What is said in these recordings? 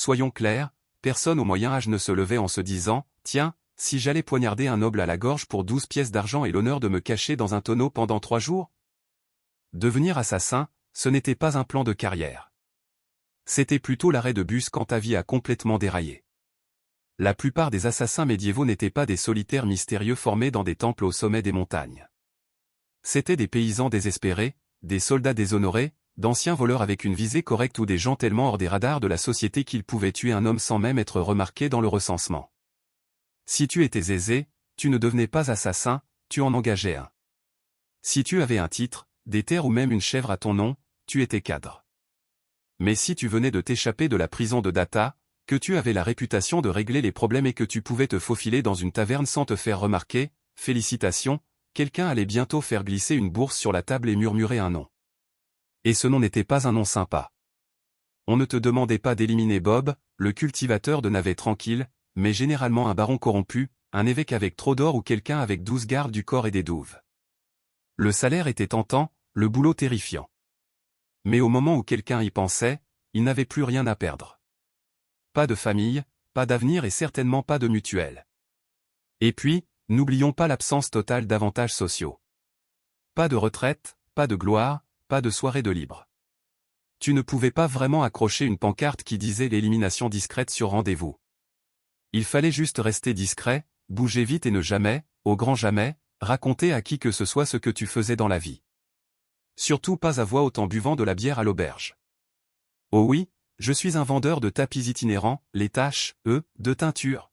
Soyons clairs, personne au Moyen-Âge ne se levait en se disant « Tiens, si j'allais poignarder un noble à la gorge pour 12 pièces d'argent et l'honneur de me cacher dans un tonneau pendant 3 jours ?» Devenir assassin, ce n'était pas un plan de carrière. C'était plutôt l'arrêt de bus quand ta vie a complètement déraillé. La plupart des assassins médiévaux n'étaient pas des solitaires mystérieux formés dans des temples au sommet des montagnes. C'étaient des paysans désespérés, des soldats déshonorés, d'anciens voleurs avec une visée correcte ou des gens tellement hors des radars de la société qu'ils pouvaient tuer un homme sans même être remarqués dans le recensement. Si tu étais aisé, tu ne devenais pas assassin, tu en engageais un. Si tu avais un titre, des terres ou même une chèvre à ton nom, tu étais cadre. Mais si tu venais de t'échapper de la prison de Data, que tu avais la réputation de régler les problèmes et que tu pouvais te faufiler dans une taverne sans te faire remarquer, félicitations, quelqu'un allait bientôt faire glisser une bourse sur la table et murmurer un nom. Et ce nom n'était pas un nom sympa. On ne te demandait pas d'éliminer Bob, le cultivateur de navets tranquille, mais généralement un baron corrompu, un évêque avec trop d'or ou quelqu'un avec 12 gardes du corps et des douves. Le salaire était tentant, le boulot terrifiant. Mais au moment où quelqu'un y pensait, il n'avait plus rien à perdre. Pas de famille, pas d'avenir et certainement pas de mutuelle. Et puis, n'oublions pas l'absence totale d'avantages sociaux. Pas de retraite, pas de gloire, pas de soirée de libre. Tu ne pouvais pas vraiment accrocher une pancarte qui disait l'élimination discrète sur rendez-vous. Il fallait juste rester discret, bouger vite et ne jamais, au grand jamais, raconter à qui que ce soit ce que tu faisais dans la vie. Surtout pas à voix haute en buvant de la bière à l'auberge. Oh oui, je suis un vendeur de tapis itinérants, les taches, de teinture.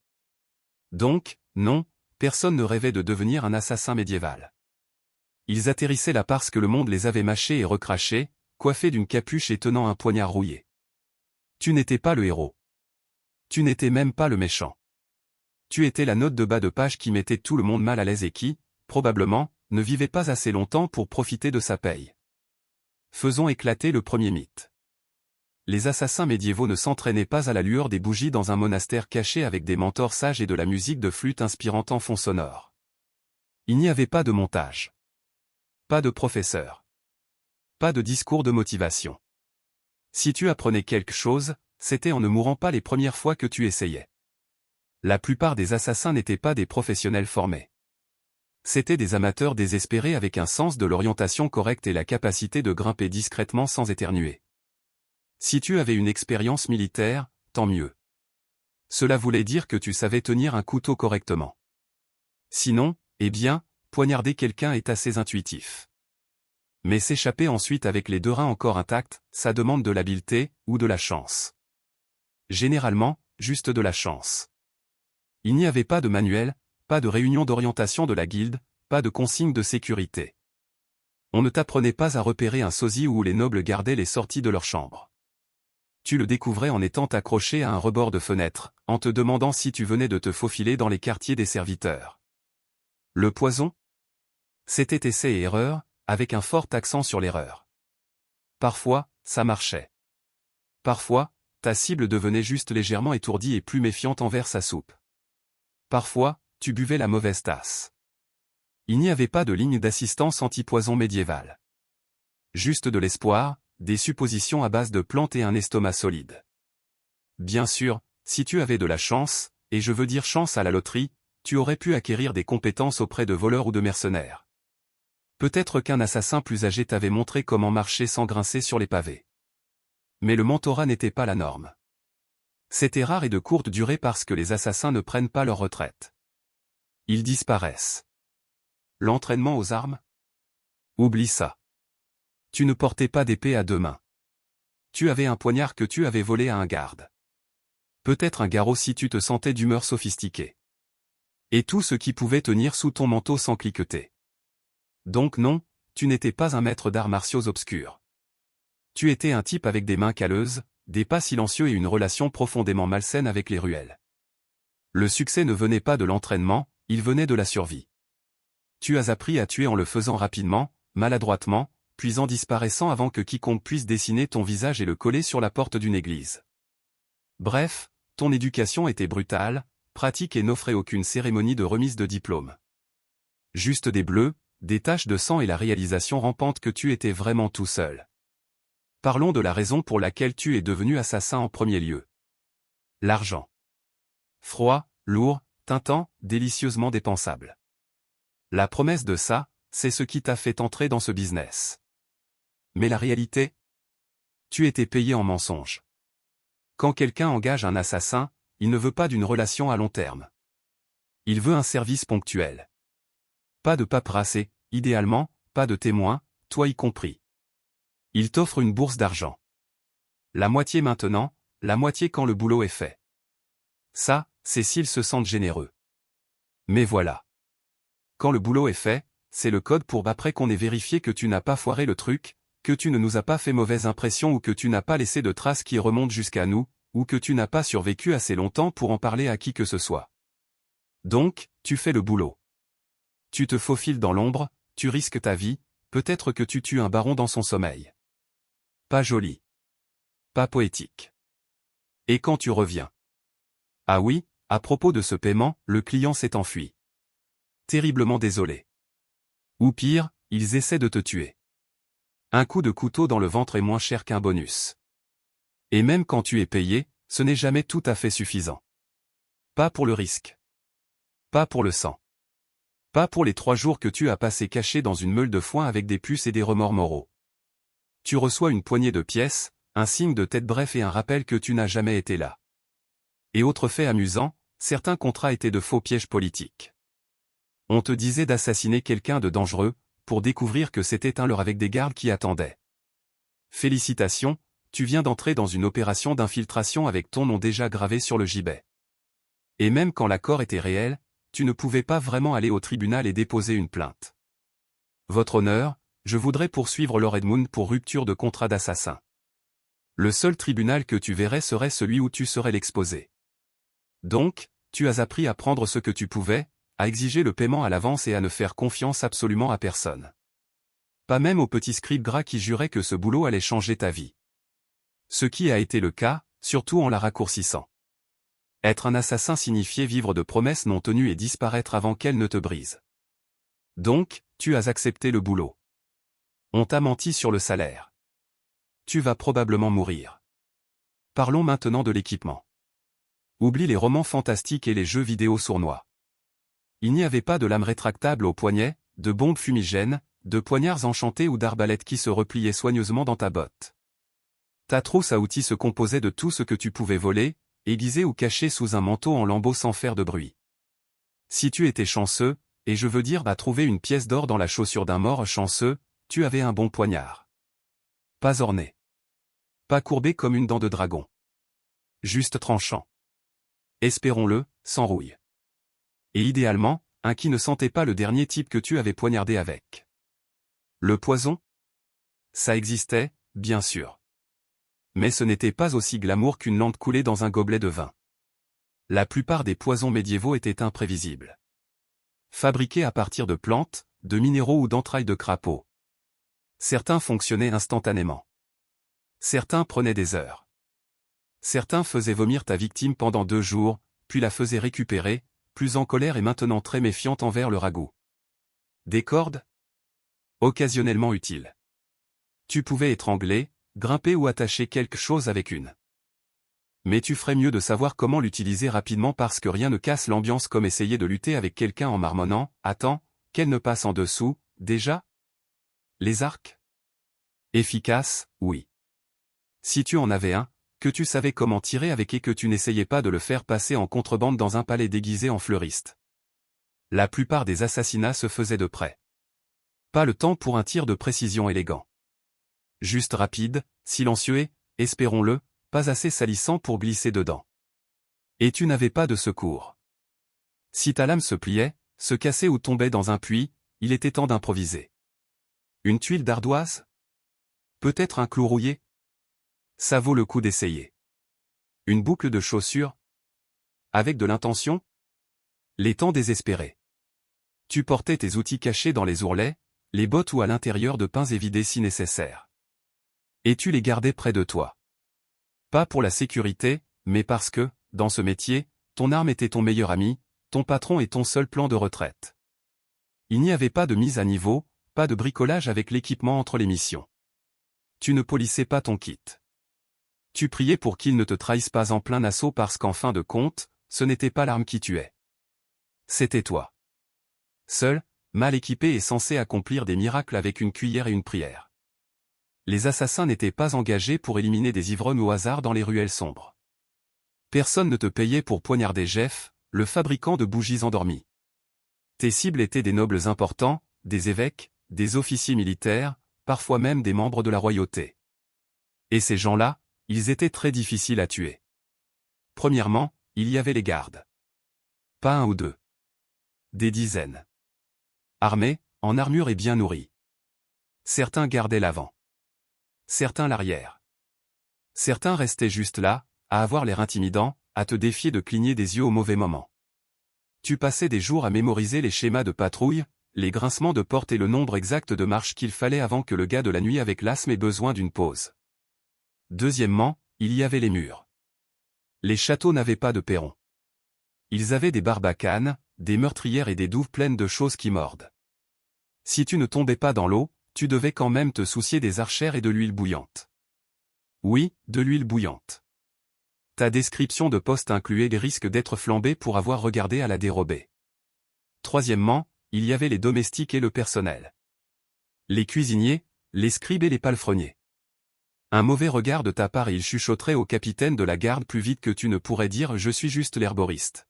Donc, non, personne ne rêvait de devenir un assassin médiéval. Ils atterrissaient là parce que le monde les avait mâchés et recrachés, coiffés d'une capuche et tenant un poignard rouillé. Tu n'étais pas le héros. Tu n'étais même pas le méchant. Tu étais la note de bas de page qui mettait tout le monde mal à l'aise et qui, probablement, ne vivait pas assez longtemps pour profiter de sa paye. Faisons éclater le premier mythe. Les assassins médiévaux ne s'entraînaient pas à la lueur des bougies dans un monastère caché avec des mentors sages et de la musique de flûte inspirant en fond sonore. Il n'y avait pas de montage. Pas de professeur. Pas de discours de motivation. Si tu apprenais quelque chose, c'était en ne mourant pas les premières fois que tu essayais. La plupart des assassins n'étaient pas des professionnels formés. C'étaient des amateurs désespérés avec un sens de l'orientation correcte et la capacité de grimper discrètement sans éternuer. Si tu avais une expérience militaire, tant mieux. Cela voulait dire que tu savais tenir un couteau correctement. Sinon, eh bien, poignarder quelqu'un est assez intuitif. Mais s'échapper ensuite avec les 2 reins encore intacts, ça demande de l'habileté, ou de la chance. Généralement, juste de la chance. Il n'y avait pas de manuel, pas de réunion d'orientation de la guilde, pas de consigne de sécurité. On ne t'apprenait pas à repérer un sosie où les nobles gardaient les sorties de leur chambre. Tu le découvrais en étant accroché à un rebord de fenêtre, en te demandant si tu venais de te faufiler dans les quartiers des serviteurs. Le poison ? C'était essai et erreur, avec un fort accent sur l'erreur. Parfois, ça marchait. Parfois, ta cible devenait juste légèrement étourdie et plus méfiante envers sa soupe. Parfois, tu buvais la mauvaise tasse. Il n'y avait pas de ligne d'assistance anti-poison médiévale. Juste de l'espoir, des suppositions à base de plantes et un estomac solide. Bien sûr, si tu avais de la chance, et je veux dire chance à la loterie, tu aurais pu acquérir des compétences auprès de voleurs ou de mercenaires. Peut-être qu'un assassin plus âgé t'avait montré comment marcher sans grincer sur les pavés. Mais le mentorat n'était pas la norme. C'était rare et de courte durée parce que les assassins ne prennent pas leur retraite. Ils disparaissent. L'entraînement aux armes ? Oublie ça. Tu ne portais pas d'épée à 2 mains. Tu avais un poignard que tu avais volé à un garde. Peut-être un garrot si tu te sentais d'humeur sophistiquée. Et tout ce qui pouvait tenir sous ton manteau sans cliqueter. Donc non, tu n'étais pas un maître d'arts martiaux obscurs. Tu étais un type avec des mains calleuses, des pas silencieux et une relation profondément malsaine avec les ruelles. Le succès ne venait pas de l'entraînement, il venait de la survie. Tu as appris à tuer en le faisant rapidement, maladroitement, puis en disparaissant avant que quiconque puisse dessiner ton visage et le coller sur la porte d'une église. Bref, ton éducation était brutale, pratique et n'offrait aucune cérémonie de remise de diplôme. Juste des bleus, des taches de sang et la réalisation rampante que tu étais vraiment tout seul. Parlons de la raison pour laquelle tu es devenu assassin en premier lieu. L'argent. Froid, lourd, tintant, délicieusement dépensable. La promesse de ça, c'est ce qui t'a fait entrer dans ce business. Mais la réalité? Tu étais payé en mensonge. Quand quelqu'un engage un assassin, il ne veut pas d'une relation à long terme. Il veut un service ponctuel. Pas de paperasse, idéalement, pas de témoins, toi y compris. Il t'offre une bourse d'argent. La moitié maintenant, la moitié quand le boulot est fait. Ça, c'est s'ils se sentent généreux. Mais voilà. Quand le boulot est fait, c'est le code pour après qu'on ait vérifié que tu n'as pas foiré le truc, que tu ne nous as pas fait mauvaise impression ou que tu n'as pas laissé de traces qui remontent jusqu'à nous, ou que tu n'as pas survécu assez longtemps pour en parler à qui que ce soit. Donc, tu fais le boulot. Tu te faufiles dans l'ombre, tu risques ta vie, peut-être que tu tues un baron dans son sommeil. Pas joli. Pas poétique. Et quand tu reviens? Ah oui, à propos de ce paiement, le client s'est enfui. Terriblement désolé. Ou pire, ils essaient de te tuer. Un coup de couteau dans le ventre est moins cher qu'un bonus. Et même quand tu es payé, ce n'est jamais tout à fait suffisant. Pas pour le risque. Pas pour le sang. Pas pour les 3 jours que tu as passé caché dans une meule de foin avec des puces et des remords moraux. Tu reçois une poignée de pièces, un signe de tête bref et un rappel que tu n'as jamais été là. Et autre fait amusant, certains contrats étaient de faux pièges politiques. On te disait d'assassiner quelqu'un de dangereux, pour découvrir que c'était un leurre avec des gardes qui attendaient. Félicitations, tu viens d'entrer dans une opération d'infiltration avec ton nom déjà gravé sur le gibet. Et même quand l'accord était réel, tu ne pouvais pas vraiment aller au tribunal et déposer une plainte. Votre honneur, je voudrais poursuivre Lord Edmund pour rupture de contrat d'assassin. Le seul tribunal que tu verrais serait celui où tu serais l'exposé. Donc, tu as appris à prendre ce que tu pouvais, à exiger le paiement à l'avance et à ne faire confiance absolument à personne. Pas même au petit scribe gras qui jurait que ce boulot allait changer ta vie. Ce qui a été le cas, surtout en la raccourcissant. Être un assassin signifiait vivre de promesses non tenues et disparaître avant qu'elles ne te brisent. Donc, tu as accepté le boulot. On t'a menti sur le salaire. Tu vas probablement mourir. Parlons maintenant de l'équipement. Oublie les romans fantastiques et les jeux vidéo sournois. Il n'y avait pas de lame rétractable au poignet, de bombes fumigènes, de poignards enchantés ou d'arbalètes qui se repliaient soigneusement dans ta botte. Ta trousse à outils se composait de tout ce que tu pouvais voler, aiguisé ou caché sous un manteau en lambeaux sans faire de bruit. Si tu étais chanceux, et je veux dire trouver une pièce d'or dans la chaussure d'un mort chanceux, tu avais un bon poignard. Pas orné. Pas courbé comme une dent de dragon. Juste tranchant. Espérons-le, sans rouille. Et idéalement, un qui ne sentait pas le dernier type que tu avais poignardé avec. Le poison? Ça existait, bien sûr. Mais ce n'était pas aussi glamour qu'une lampe coulée dans un gobelet de vin. La plupart des poisons médiévaux étaient imprévisibles. Fabriqués à partir de plantes, de minéraux ou d'entrailles de crapauds. Certains fonctionnaient instantanément. Certains prenaient des heures. Certains faisaient vomir ta victime pendant 2 jours, puis la faisaient récupérer, plus en colère et maintenant très méfiante envers le ragoût. Des cordes? Occasionnellement utiles. Tu pouvais étrangler, grimper ou attacher quelque chose avec une. Mais tu ferais mieux de savoir comment l'utiliser rapidement parce que rien ne casse l'ambiance comme essayer de lutter avec quelqu'un en marmonnant « Attends, qu'elle ne passe en dessous, déjà ?» Les arcs? Efficaces, oui. Si tu en avais un, que tu savais comment tirer avec et que tu n'essayais pas de le faire passer en contrebande dans un palais déguisé en fleuriste. La plupart des assassinats se faisaient de près. Pas le temps pour un tir de précision élégant. Juste rapide, silencieux et, espérons-le, pas assez salissant pour glisser dedans. Et tu n'avais pas de secours. Si ta lame se pliait, se cassait ou tombait dans un puits, il était temps d'improviser. Une tuile d'ardoise? Peut-être un clou rouillé? Ça vaut le coup d'essayer. Une boucle de chaussure? Avec de l'intention? Les temps désespérés. Tu portais tes outils cachés dans les ourlets, les bottes ou à l'intérieur de pains évidés si nécessaire. Et tu les gardais près de toi. Pas pour la sécurité, mais parce que, dans ce métier, ton arme était ton meilleur ami, ton patron et ton seul plan de retraite. Il n'y avait pas de mise à niveau, pas de bricolage avec l'équipement entre les missions. Tu ne polissais pas ton kit. Tu priais pour qu'ils ne te trahissent pas en plein assaut parce qu'en fin de compte, ce n'était pas l'arme qui tuait. C'était toi. Seul, mal équipé et censé accomplir des miracles avec une cuillère et une prière. Les assassins n'étaient pas engagés pour éliminer des ivrognes au hasard dans les ruelles sombres. Personne ne te payait pour poignarder Jeff, le fabricant de bougies endormies. Tes cibles étaient des nobles importants, des évêques, des officiers militaires, parfois même des membres de la royauté. Et ces gens-là, ils étaient très difficiles à tuer. Premièrement, il y avait les gardes. Pas un ou deux. Des dizaines. Armés, en armure et bien nourris. Certains gardaient l'avant. Certains l'arrière. Certains restaient juste là, à avoir l'air intimidant, à te défier de cligner des yeux au mauvais moment. Tu passais des jours à mémoriser les schémas de patrouille, les grincements de porte et le nombre exact de marches qu'il fallait avant que le gars de la nuit avec l'asthme ait besoin d'une pause. Deuxièmement, il y avait les murs. Les châteaux n'avaient pas de perron. Ils avaient des barbacanes, des meurtrières et des douves pleines de choses qui mordent. Si tu ne tombais pas dans l'eau, tu devais quand même te soucier des archères et de l'huile bouillante. Oui, de l'huile bouillante. Ta description de poste incluait les risques d'être flambé pour avoir regardé à la dérobée. Troisièmement, il y avait les domestiques et le personnel. Les cuisiniers, les scribes et les palefreniers. Un mauvais regard de ta part et il chuchoterait au capitaine de la garde plus vite que tu ne pourrais dire « je suis juste l'herboriste ».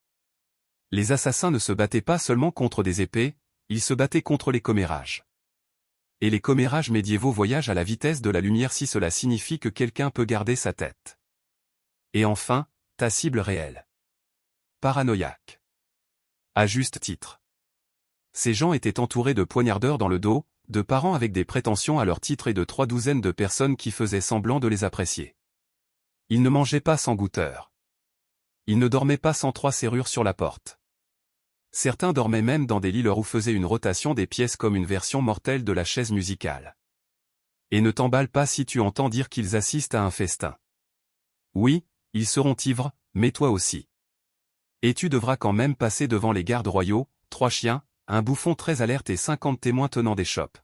Les assassins ne se battaient pas seulement contre des épées, ils se battaient contre les commérages. Et les commérages médiévaux voyagent à la vitesse de la lumière si cela signifie que quelqu'un peut garder sa tête. Et enfin, ta cible réelle. Paranoïaque. À juste titre. Ces gens étaient entourés de poignardeurs dans le dos, de parents avec des prétentions à leur titre et de 3 douzaines de personnes qui faisaient semblant de les apprécier. Ils ne mangeaient pas sans goûteur. Ils ne dormaient pas sans 3 serrures sur la porte. Certains dormaient même dans des lits où faisait une rotation des pièces comme une version mortelle de la chaise musicale. Et ne t'emballe pas si tu entends dire qu'ils assistent à un festin. Oui, ils seront ivres, mais toi aussi. Et tu devras quand même passer devant les gardes royaux, 3 chiens, un bouffon très alerte et 50 témoins tenant des chopes.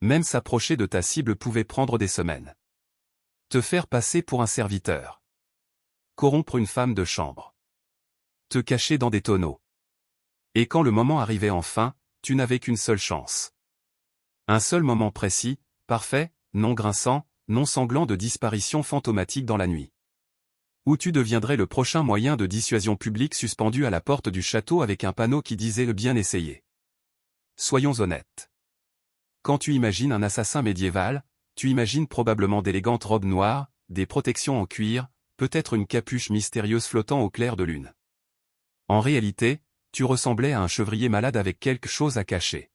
Même s'approcher de ta cible pouvait prendre des semaines. Te faire passer pour un serviteur. Corrompre une femme de chambre. Te cacher dans des tonneaux. Et quand le moment arrivait enfin, tu n'avais qu'une seule chance. Un seul moment précis, parfait, non grinçant, non sanglant de disparition fantomatique dans la nuit. Où tu deviendrais le prochain moyen de dissuasion publique suspendu à la porte du château avec un panneau qui disait le bien essayé. Soyons honnêtes. Quand tu imagines un assassin médiéval, tu imagines probablement d'élégantes robes noires, des protections en cuir, peut-être une capuche mystérieuse flottant au clair de lune. En réalité, tu ressemblais à un chevrier malade avec quelque chose à cacher.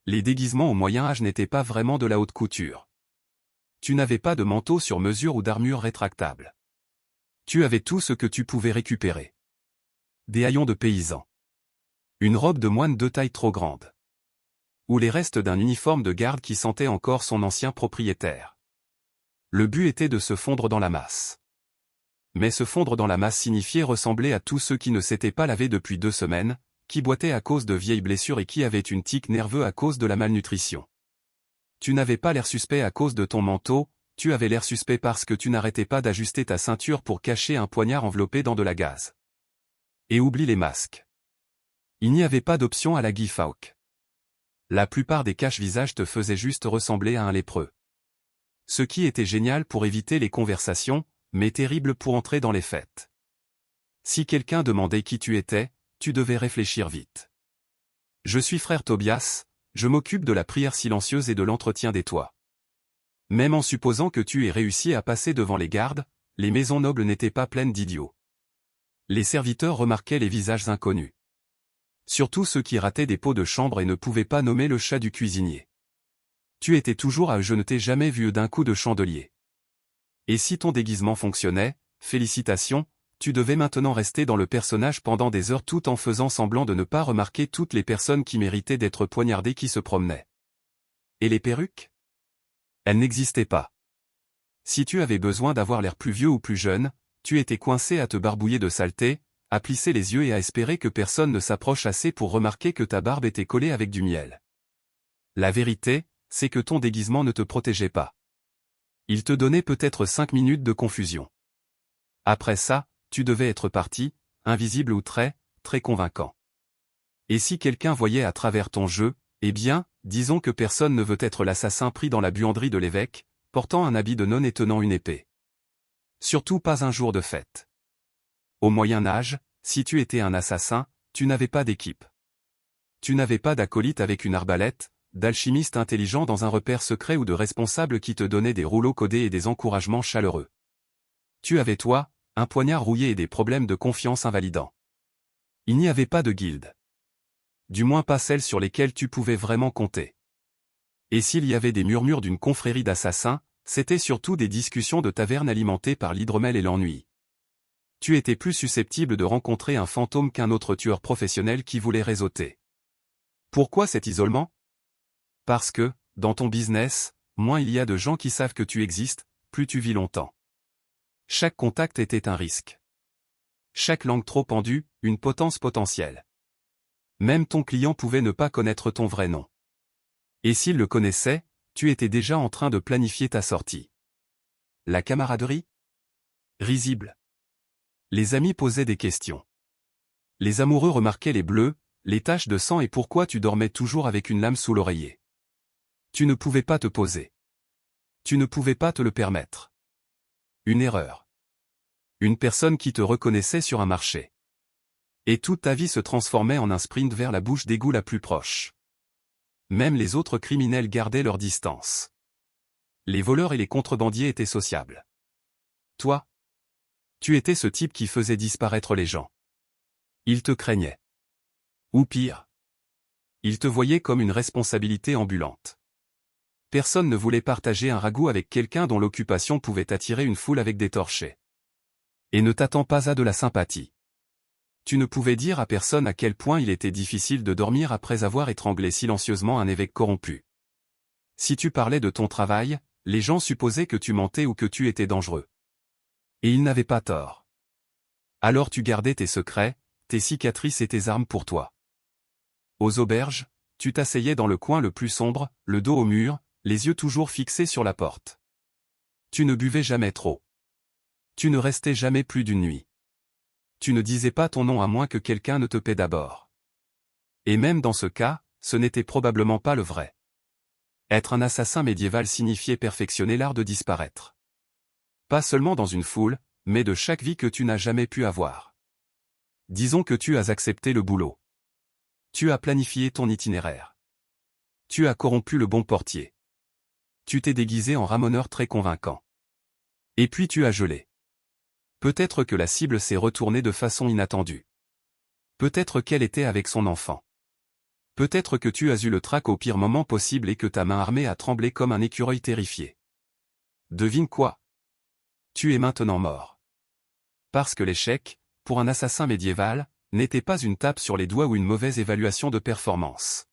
Les déguisements au Moyen-Âge n'étaient pas vraiment de la haute couture. Tu n'avais pas de manteau sur mesure ou d'armure rétractable. Tu avais tout ce que tu pouvais récupérer. Des haillons de paysans. Une robe de moine de taille trop grande. Ou les restes d'un uniforme de garde qui sentait encore son ancien propriétaire. Le but était de se fondre dans la masse. Mais se fondre dans la masse signifiait ressembler à tous ceux qui ne s'étaient pas lavés depuis 2 semaines, qui boitaient à cause de vieilles blessures et qui avaient une tique nerveuse à cause de la malnutrition. Tu n'avais pas l'air suspect à cause de ton manteau, tu avais l'air suspect parce que tu n'arrêtais pas d'ajuster ta ceinture pour cacher un poignard enveloppé dans de la gaze. Et oublie les masques. Il n'y avait pas d'option à la Guy Fawkes. La plupart des cache-visages te faisaient juste ressembler à un lépreux. Ce qui était génial pour éviter les conversations, mais terrible pour entrer dans les fêtes. Si quelqu'un demandait qui tu étais, tu devais réfléchir vite. Je suis frère Tobias, je m'occupe de la prière silencieuse et de l'entretien des toits. Même en supposant que tu aies réussi à passer devant les gardes, les maisons nobles n'étaient pas pleines d'idiots. Les serviteurs remarquaient les visages inconnus. Surtout ceux qui rataient des pots de chambre et ne pouvaient pas nommer le chat du cuisinier. Tu étais toujours à eux, je ne t'ai jamais vu d'un coup de chandelier. Et si ton déguisement fonctionnait, félicitations, tu devais maintenant rester dans le personnage pendant des heures tout en faisant semblant de ne pas remarquer toutes les personnes qui méritaient d'être poignardées qui se promenaient. Et les perruques ? Elles n'existaient pas. Si tu avais besoin d'avoir l'air plus vieux ou plus jeune, tu étais coincé à te barbouiller de saleté, à plisser les yeux et à espérer que personne ne s'approche assez pour remarquer que ta barbe était collée avec du miel. La vérité, c'est que ton déguisement ne te protégeait pas. Il te donnait peut-être 5 minutes de confusion. Après ça, tu devais être parti, invisible ou très convaincant. Et si quelqu'un voyait à travers ton jeu, eh bien, disons que personne ne veut être l'assassin pris dans la buanderie de l'évêque, portant un habit de nonne et tenant une épée. Surtout pas un jour de fête. Au Moyen Âge, si tu étais un assassin, tu n'avais pas d'équipe. Tu n'avais pas d'acolyte avec une arbalète, d'alchimiste intelligent dans un repère secret ou de responsable qui te donnait des rouleaux codés et des encouragements chaleureux. Tu avais toi, un poignard rouillé et des problèmes de confiance invalidants. Il n'y avait pas de guilde. Du moins pas celles sur lesquelles tu pouvais vraiment compter. Et s'il y avait des murmures d'une confrérie d'assassins, c'était surtout des discussions de taverne alimentées par l'hydromel et l'ennui. Tu étais plus susceptible de rencontrer un fantôme qu'un autre tueur professionnel qui voulait réseauter. Pourquoi cet isolement? Parce que, dans ton business, moins il y a de gens qui savent que tu existes, plus tu vis longtemps. Chaque contact était un risque. Chaque langue trop pendue, une potence potentielle. Même ton client pouvait ne pas connaître ton vrai nom. Et s'il le connaissait, tu étais déjà en train de planifier ta sortie. La camaraderie? Risible. Les amis posaient des questions. Les amoureux remarquaient les bleus, les taches de sang et pourquoi tu dormais toujours avec une lame sous l'oreiller. Tu ne pouvais pas te poser. Tu ne pouvais pas te le permettre. Une erreur. Une personne qui te reconnaissait sur un marché. Et toute ta vie se transformait en un sprint vers la bouche d'égout la plus proche. Même les autres criminels gardaient leur distance. Les voleurs et les contrebandiers étaient sociables. Toi? Tu étais ce type qui faisait disparaître les gens. Ils te craignaient. Ou pire. Ils te voyaient comme une responsabilité ambulante. Personne ne voulait partager un ragoût avec quelqu'un dont l'occupation pouvait attirer une foule avec des torchets. Et ne t'attends pas à de la sympathie. Tu ne pouvais dire à personne à quel point il était difficile de dormir après avoir étranglé silencieusement un évêque corrompu. Si tu parlais de ton travail, les gens supposaient que tu mentais ou que tu étais dangereux. Et ils n'avaient pas tort. Alors tu gardais tes secrets, tes cicatrices et tes armes pour toi. Aux auberges, tu t'asseyais dans le coin le plus sombre, le dos au mur, les yeux toujours fixés sur la porte. Tu ne buvais jamais trop. Tu ne restais jamais plus d'une nuit. Tu ne disais pas ton nom à moins que quelqu'un ne te paie d'abord. Et même dans ce cas, ce n'était probablement pas le vrai. Être un assassin médiéval signifiait perfectionner l'art de disparaître. Pas seulement dans une foule, mais de chaque vie que tu n'as jamais pu avoir. Disons que tu as accepté le boulot. Tu as planifié ton itinéraire. Tu as corrompu le bon portier. Tu t'es déguisé en ramoneur très convaincant. Et puis tu as gelé. Peut-être que la cible s'est retournée de façon inattendue. Peut-être qu'elle était avec son enfant. Peut-être que tu as eu le trac au pire moment possible et que ta main armée a tremblé comme un écureuil terrifié. Devine quoi? Tu es maintenant mort. Parce que l'échec, pour un assassin médiéval, n'était pas une tape sur les doigts ou une mauvaise évaluation de performance.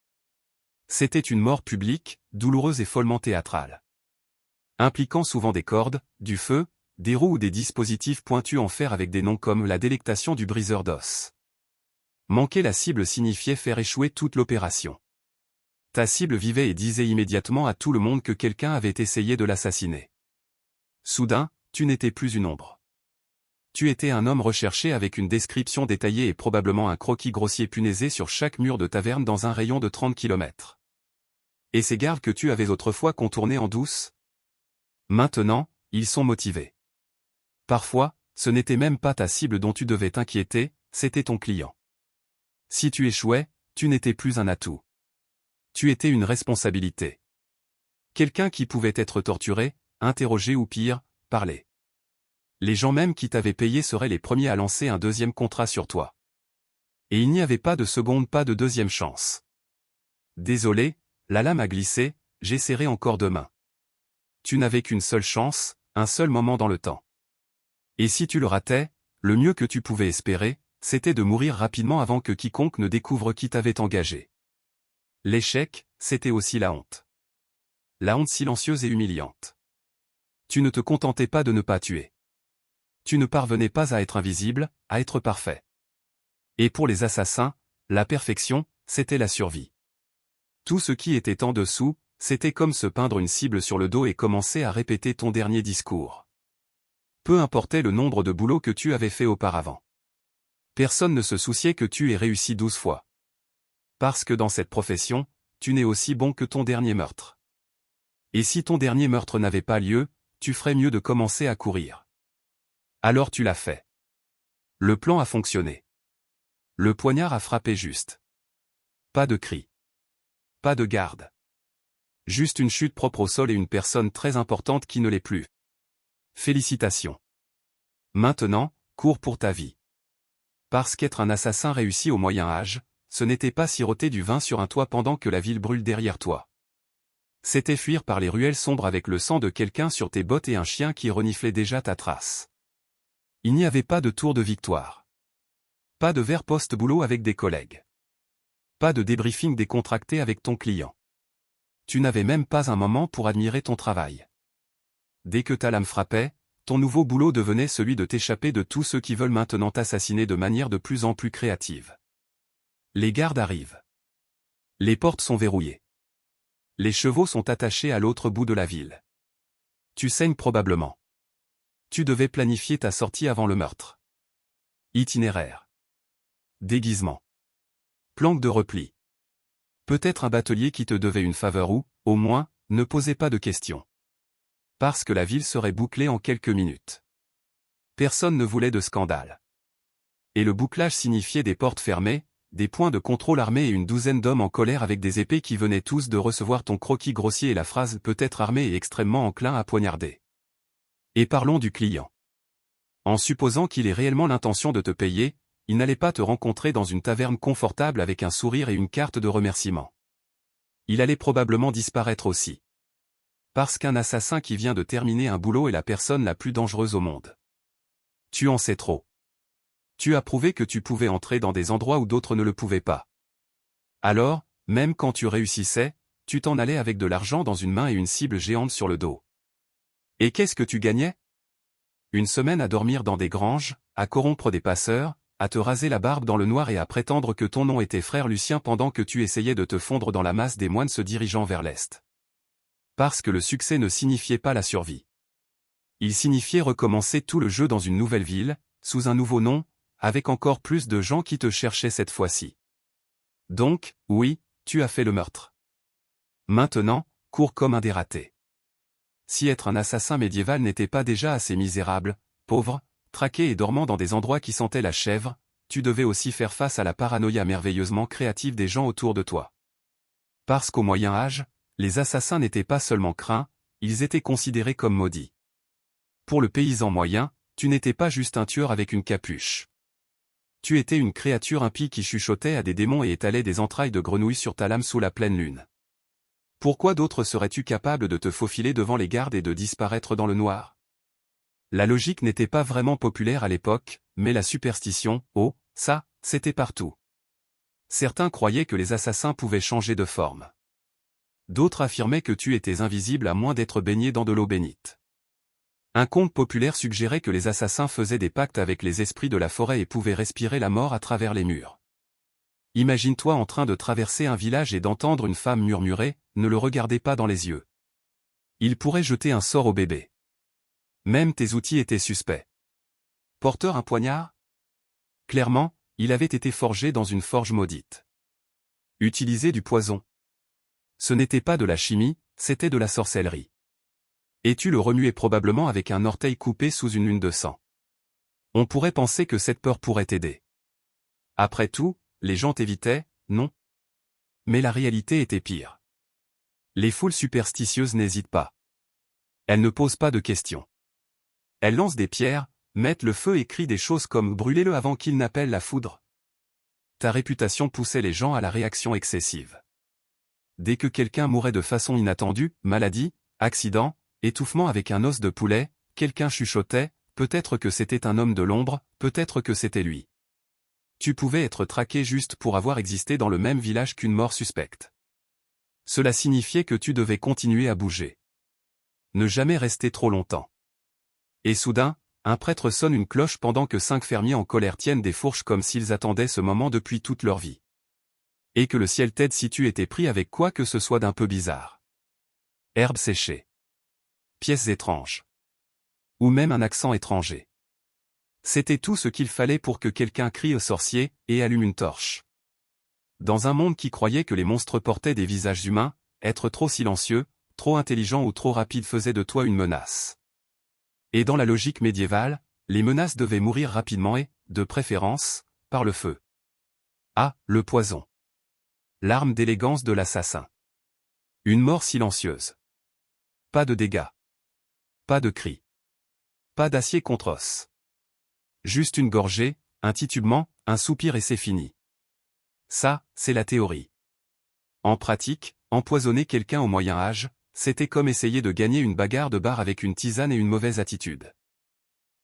C'était une mort publique, douloureuse et follement théâtrale. Impliquant souvent des cordes, du feu, des roues ou des dispositifs pointus en fer avec des noms comme la délectation du briseur d'os. Manquer la cible signifiait faire échouer toute l'opération. Ta cible vivait et disait immédiatement à tout le monde que quelqu'un avait essayé de l'assassiner. Soudain, tu n'étais plus une ombre. Tu étais un homme recherché avec une description détaillée et probablement un croquis grossier punaisé sur chaque mur de taverne dans un rayon de 30 km. Et ces gardes que tu avais autrefois contournés en douce? Maintenant, ils sont motivés. Parfois, ce n'était même pas ta cible dont tu devais t'inquiéter, c'était ton client. Si tu échouais, tu n'étais plus un atout. Tu étais une responsabilité. Quelqu'un qui pouvait être torturé, interrogé ou pire, parler. Les gens même qui t'avaient payé seraient les premiers à lancer un deuxième contrat sur toi. Et il n'y avait pas de seconde, pas de deuxième chance. Désolé, la lame a glissé, j'essaierai encore demain. Tu n'avais qu'une seule chance, un seul moment dans le temps. Et si tu le ratais, le mieux que tu pouvais espérer, c'était de mourir rapidement avant que quiconque ne découvre qui t'avait engagé. L'échec, c'était aussi la honte. La honte silencieuse et humiliante. Tu ne te contentais pas de ne pas tuer. Tu ne parvenais pas à être invisible, à être parfait. Et pour les assassins, la perfection, c'était la survie. Tout ce qui était en dessous, C'était comme se peindre une cible sur le dos et commencer à répéter ton dernier discours. Peu importait le nombre de boulots que tu avais fait auparavant. Personne ne se souciait que tu aies réussi 12 fois. Parce que dans cette profession, tu n'es aussi bon que ton dernier meurtre. Et si ton dernier meurtre n'avait pas lieu, tu ferais mieux de commencer à courir. Alors tu l'as fait. Le plan a fonctionné. Le poignard a frappé juste. Pas de cri. Pas de garde. Juste une chute propre au sol et une personne très importante qui ne l'est plus. Félicitations. Maintenant, cours pour ta vie. Parce qu'être un assassin réussi au Moyen Âge, ce n'était pas siroter du vin sur un toit pendant que la ville brûle derrière toi. C'était fuir par les ruelles sombres avec le sang de quelqu'un sur tes bottes et un chien qui reniflait déjà ta trace. Il n'y avait pas de tour de victoire. Pas de verre post-boulot avec des collègues. Pas de débriefing décontracté avec ton client. Tu n'avais même pas un moment pour admirer ton travail. Dès que ta lame frappait, ton nouveau boulot devenait celui de t'échapper de tous ceux qui veulent maintenant t'assassiner de manière de plus en plus créative. Les gardes arrivent. Les portes sont verrouillées. Les chevaux sont attachés à l'autre bout de la ville. Tu saignes probablement. Tu devais planifier ta sortie avant le meurtre. Itinéraire. Déguisement. Planque de repli. Peut-être un batelier qui te devait une faveur ou, au moins, ne posait pas de questions. Parce que la ville serait bouclée en quelques minutes. Personne ne voulait de scandale. Et le bouclage signifiait des portes fermées, des points de contrôle armés et une douzaine d'hommes en colère avec des épées qui venaient tous de recevoir ton croquis grossier et la phrase peut-être armé et extrêmement enclin à poignarder. Et parlons du client. En supposant qu'il ait réellement l'intention de te payer, il n'allait pas te rencontrer dans une taverne confortable avec un sourire et une carte de remerciement. Il allait probablement disparaître aussi. Parce qu'un assassin qui vient de terminer un boulot est la personne la plus dangereuse au monde. Tu en sais trop. Tu as prouvé que tu pouvais entrer dans des endroits où d'autres ne le pouvaient pas. Alors, même quand tu réussissais, tu t'en allais avec de l'argent dans une main et une cible géante sur le dos. Et qu'est-ce que tu gagnais? Une semaine à dormir dans des granges, à corrompre des passeurs, à te raser la barbe dans le noir et à prétendre que ton nom était frère Lucien pendant que tu essayais de te fondre dans la masse des moines se dirigeant vers l'Est. Parce que le succès ne signifiait pas la survie. Il signifiait recommencer tout le jeu dans une nouvelle ville, sous un nouveau nom, avec encore plus de gens qui te cherchaient cette fois-ci. Donc, oui, tu as fait le meurtre. Maintenant, cours comme un dératé. Si être un assassin médiéval n'était pas déjà assez misérable, pauvre, traqué et dormant dans des endroits qui sentaient la chèvre, tu devais aussi faire face à la paranoïa merveilleusement créative des gens autour de toi. Parce qu'au Moyen Âge, les assassins n'étaient pas seulement craints, ils étaient considérés comme maudits. Pour le paysan moyen, tu n'étais pas juste un tueur avec une capuche. Tu étais une créature impie qui chuchotait à des démons et étalait des entrailles de grenouilles sur ta lame sous la pleine lune. Pourquoi d'autres serais-tu capable de te faufiler devant les gardes et de disparaître dans le noir? La logique n'était pas vraiment populaire à l'époque, mais la superstition, oh, ça, c'était partout. Certains croyaient que les assassins pouvaient changer de forme. D'autres affirmaient que tu étais invisible à moins d'être baigné dans de l'eau bénite. Un conte populaire suggérait que les assassins faisaient des pactes avec les esprits de la forêt et pouvaient respirer la mort à travers les murs. Imagine-toi en train de traverser un village et d'entendre une femme murmurer « Ne le regardez pas dans les yeux. Il pourrait jeter un sort au bébé. » Même tes outils étaient suspects. Porteur un poignard? Clairement, il avait été forgé dans une forge maudite. Utiliser du poison. Ce n'était pas de la chimie, c'était de la sorcellerie. Et tu le remuais probablement avec un orteil coupé sous une lune de sang. On pourrait penser que cette peur pourrait t'aider. Après tout, les gens t'évitaient, non? Mais la réalité était pire. Les foules superstitieuses n'hésitent pas. Elles ne posent pas de questions. Elles lancent des pierres, mettent le feu et crient des choses comme « brûlez-le avant qu'il n'appelle la foudre ». Ta réputation poussait les gens à la réaction excessive. Dès que quelqu'un mourait de façon inattendue, maladie, accident, étouffement avec un os de poulet, quelqu'un chuchotait, peut-être que c'était un homme de l'ombre, peut-être que c'était lui. Tu pouvais être traqué juste pour avoir existé dans le même village qu'une mort suspecte. Cela signifiait que tu devais continuer à bouger. Ne jamais rester trop longtemps. Et soudain, un prêtre sonne une cloche pendant que 5 fermiers en colère tiennent des fourches comme s'ils attendaient ce moment depuis toute leur vie. Et que le ciel t'aide si tu étais pris avec quoi que ce soit d'un peu bizarre. Herbes séchées. Pièces étranges. Ou même un accent étranger. C'était tout ce qu'il fallait pour que quelqu'un crie au sorcier et allume une torche. Dans un monde qui croyait que les monstres portaient des visages humains, être trop silencieux, trop intelligent ou trop rapide faisait de toi une menace. Et dans la logique médiévale, les menaces devaient mourir rapidement et, de préférence, par le feu. Ah, le poison. L'arme d'élégance de l'assassin. Une mort silencieuse. Pas de dégâts. Pas de cris. Pas d'acier contre os. Juste une gorgée, un titubement, un soupir et c'est fini. Ça, c'est la théorie. En pratique, empoisonner quelqu'un au Moyen Âge, c'était comme essayer de gagner une bagarre de bar avec une tisane et une mauvaise attitude.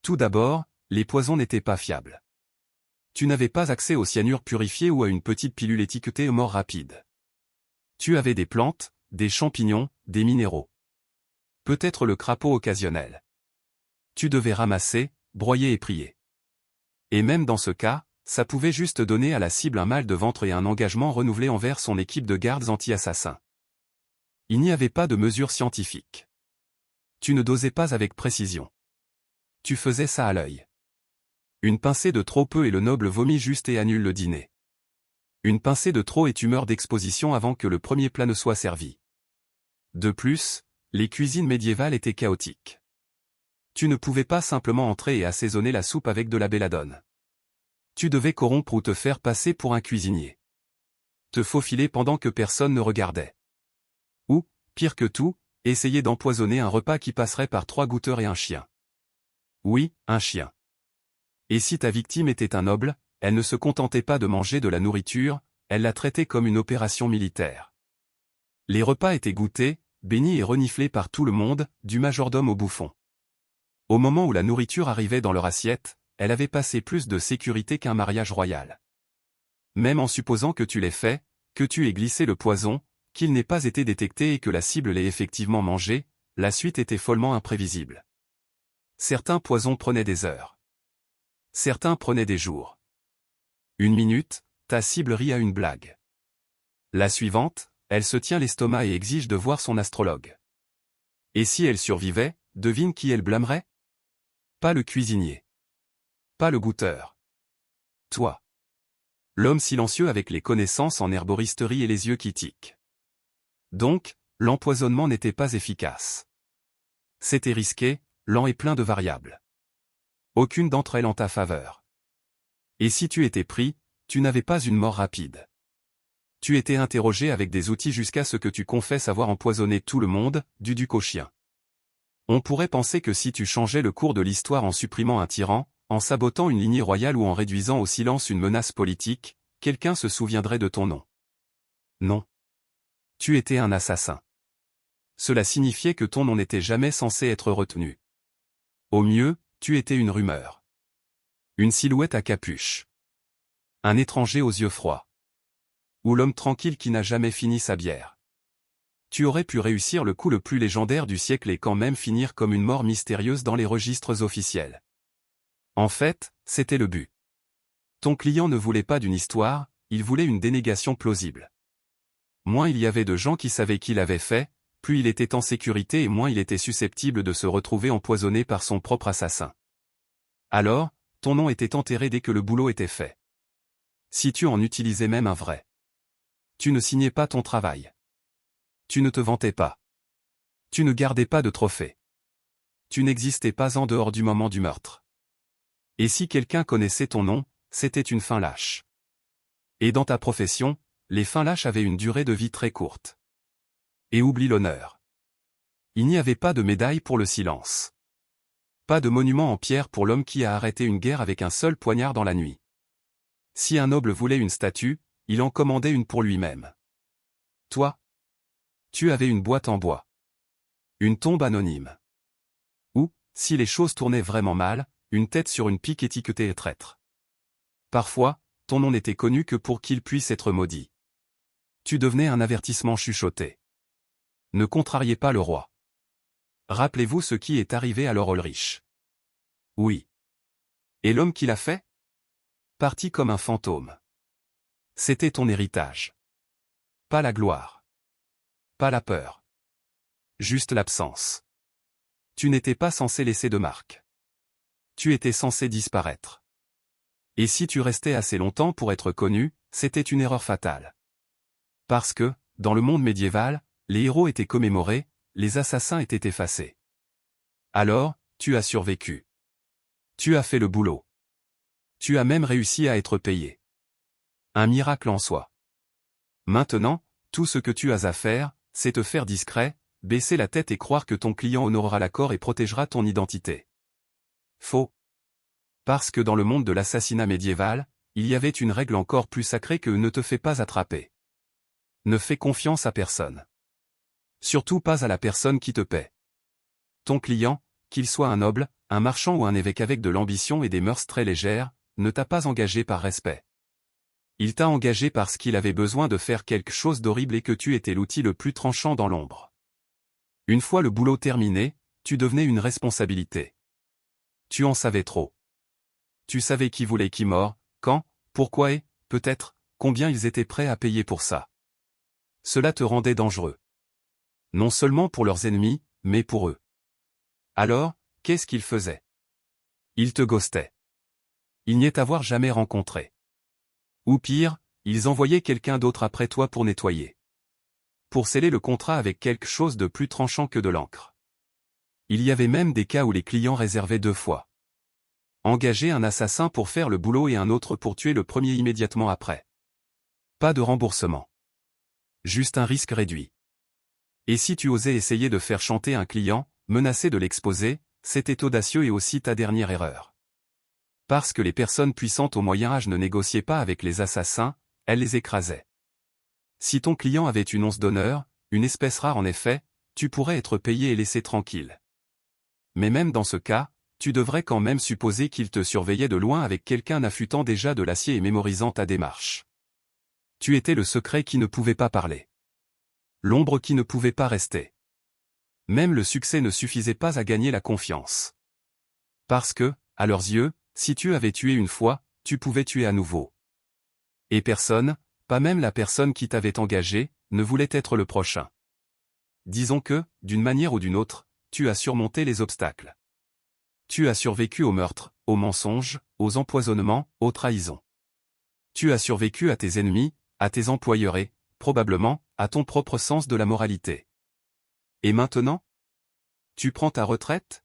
Tout d'abord, les poisons n'étaient pas fiables. Tu n'avais pas accès au cyanure purifié ou à une petite pilule étiquetée mort rapide. Tu avais des plantes, des champignons, des minéraux. Peut-être le crapaud occasionnel. Tu devais ramasser, broyer et prier. Et même dans ce cas, ça pouvait juste donner à la cible un mal de ventre et un engagement renouvelé envers son équipe de gardes anti-assassins. Il n'y avait pas de mesure scientifique. Tu ne dosais pas avec précision. Tu faisais ça à l'œil. Une pincée de trop peu et le noble vomit juste et annule le dîner. Une pincée de trop et tu meurs d'exposition avant que le premier plat ne soit servi. De plus, les cuisines médiévales étaient chaotiques. Tu ne pouvais pas simplement entrer et assaisonner la soupe avec de la belladone. Tu devais corrompre ou te faire passer pour un cuisinier. Te faufiler pendant que personne ne regardait. Ou, pire que tout, essayer d'empoisonner un repas qui passerait par 3 goûteurs et un chien. Oui, un chien. Et si ta victime était un noble, elle ne se contentait pas de manger de la nourriture, elle la traitait comme une opération militaire. Les repas étaient goûtés, bénis et reniflés par tout le monde, du majordome au bouffon. Au moment où la nourriture arrivait dans leur assiette, elle avait passé plus de sécurité qu'un mariage royal. Même en supposant que tu l'aies fait, que tu aies glissé le poison, qu'il n'ait pas été détecté et que la cible l'ait effectivement mangé, la suite était follement imprévisible. Certains poisons prenaient des heures. Certains prenaient des jours. Une minute, ta cible rit à une blague. La suivante, elle se tient l'estomac et exige de voir son astrologue. Et si elle survivait, devine qui elle blâmerait? Pas le cuisinier. Pas le goûteur. Toi. L'homme silencieux avec les connaissances en herboristerie et les yeux qui tiquent. Donc, l'empoisonnement n'était pas efficace. C'était risqué, lent et plein de variables. Aucune d'entre elles en ta faveur. Et si tu étais pris, tu n'avais pas une mort rapide. Tu étais interrogé avec des outils jusqu'à ce que tu confesses avoir empoisonné tout le monde, du duc au chien. On pourrait penser que si tu changeais le cours de l'histoire en supprimant un tyran, en sabotant une lignée royale ou en réduisant au silence une menace politique, quelqu'un se souviendrait de ton nom. Non. Tu étais un assassin. Cela signifiait que ton nom n'était jamais censé être retenu. Au mieux, tu étais une rumeur. Une silhouette à capuche. Un étranger aux yeux froids. Ou l'homme tranquille qui n'a jamais fini sa bière. Tu aurais pu réussir le coup le plus légendaire du siècle et quand même finir comme une mort mystérieuse dans les registres officiels. En fait, c'était le but. Ton client ne voulait pas d'une histoire, il voulait une dénégation plausible. Moins il y avait de gens qui savaient qui l'avait fait, plus il était en sécurité et moins il était susceptible de se retrouver empoisonné par son propre assassin. Alors, ton nom était enterré dès que le boulot était fait. Si tu en utilisais même un vrai. Tu ne signais pas ton travail. Tu ne te vantais pas. Tu ne gardais pas de trophée. Tu n'existais pas en dehors du moment du meurtre. Et si quelqu'un connaissait ton nom, c'était une fin lâche. Et dans ta profession, les fins lâches avaient une durée de vie très courte. Et oublie l'honneur. Il n'y avait pas de médaille pour le silence. Pas de monument en pierre pour l'homme qui a arrêté une guerre avec un seul poignard dans la nuit. Si un noble voulait une statue, il en commandait une pour lui-même. Toi, tu avais une boîte en bois. Une tombe anonyme. Ou, si les choses tournaient vraiment mal, une tête sur une pique étiquetée traître. Parfois, ton nom n'était connu que pour qu'il puisse être maudit. Tu devenais un avertissement chuchoté. Ne contrariez pas le roi. Rappelez-vous ce qui est arrivé à Lord Ulrich. Oui. Et l'homme qui l'a fait? Parti comme un fantôme. C'était ton héritage. Pas la gloire. Pas la peur. juste l'absence. Tu n'étais pas censé laisser de marque. Tu étais censé disparaître. Et si tu restais assez longtemps pour être connu, c'était une erreur fatale. Parce que, dans le monde médiéval, les héros étaient commémorés, les assassins étaient effacés. Alors, tu as survécu. Tu as fait le boulot. Tu as même réussi à être payé. Un miracle en soi. Maintenant, tout ce que tu as à faire, c'est te faire discret, baisser la tête et croire que ton client honorera l'accord et protégera ton identité. Faux. Parce que dans le monde de l'assassinat médiéval, il y avait une règle encore plus sacrée que ne te fais pas attraper. Ne fais confiance à personne. Surtout pas à la personne qui te paie. Ton client, qu'il soit un noble, un marchand ou un évêque avec de l'ambition et des mœurs très légères, ne t'a pas engagé par respect. Il t'a engagé parce qu'il avait besoin de faire quelque chose d'horrible et que tu étais l'outil le plus tranchant dans l'ombre. Une fois le boulot terminé, tu devenais une responsabilité. Tu en savais trop. Tu savais qui voulait qui mort, quand, pourquoi et, peut-être, combien ils étaient prêts à payer pour ça. Cela te rendait dangereux. Non seulement pour leurs ennemis, mais pour eux. Alors, qu'est-ce qu'ils faisaient? Ils te ghostaient. Ils n'y t'avoir jamais rencontré. Ou pire, ils envoyaient quelqu'un d'autre après toi pour nettoyer. Pour sceller le contrat avec quelque chose de plus tranchant que de l'encre. Il y avait même des cas où les clients réservaient 2 fois. Engager un assassin pour faire le boulot et un autre pour tuer le premier immédiatement après. Pas de remboursement. Juste un risque réduit. Et si tu osais essayer de faire chanter un client, menacer de l'exposer, c'était audacieux et aussi ta dernière erreur. Parce que les personnes puissantes au Moyen-Âge ne négociaient pas avec les assassins, elles les écrasaient. Si ton client avait une once d'honneur, une espèce rare en effet, tu pourrais être payé et laissé tranquille. Mais même dans ce cas, tu devrais quand même supposer qu'il te surveillait de loin avec quelqu'un affûtant déjà de l'acier et mémorisant ta démarche. Tu étais le secret qui ne pouvait pas parler. L'ombre qui ne pouvait pas rester. Même le succès ne suffisait pas à gagner la confiance. Parce que, à leurs yeux, si tu avais tué une fois, tu pouvais tuer à nouveau. Et personne, pas même la personne qui t'avait engagé, ne voulait être le prochain. Disons que, d'une manière ou d'une autre, tu as surmonté les obstacles. Tu as survécu aux meurtres, aux mensonges, aux empoisonnements, aux trahisons. Tu as survécu à tes ennemis, à tes employeurs et, probablement, à ton propre sens de la moralité. Et maintenant? Tu prends ta retraite?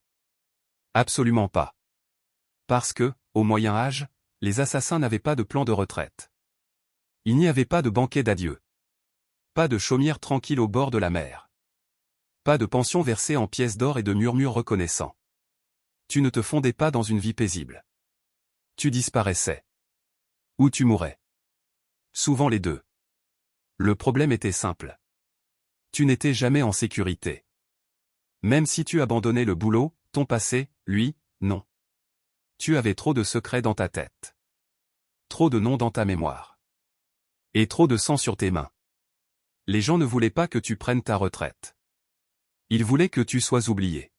Absolument pas. Parce que, au Moyen-Âge, les assassins n'avaient pas de plan de retraite. Il n'y avait pas de banquet d'adieu. Pas de chaumière tranquille au bord de la mer. Pas de pension versée en pièces d'or et de murmures reconnaissants. Tu ne te fondais pas dans une vie paisible. Tu disparaissais. Ou tu mourais. Souvent les deux. Le problème était simple. Tu n'étais jamais en sécurité. Même si tu abandonnais le boulot, ton passé, lui, non. Tu avais trop de secrets dans ta tête. Trop de noms dans ta mémoire. Et trop de sang sur tes mains. Les gens ne voulaient pas que tu prennes ta retraite. Ils voulaient que tu sois oublié.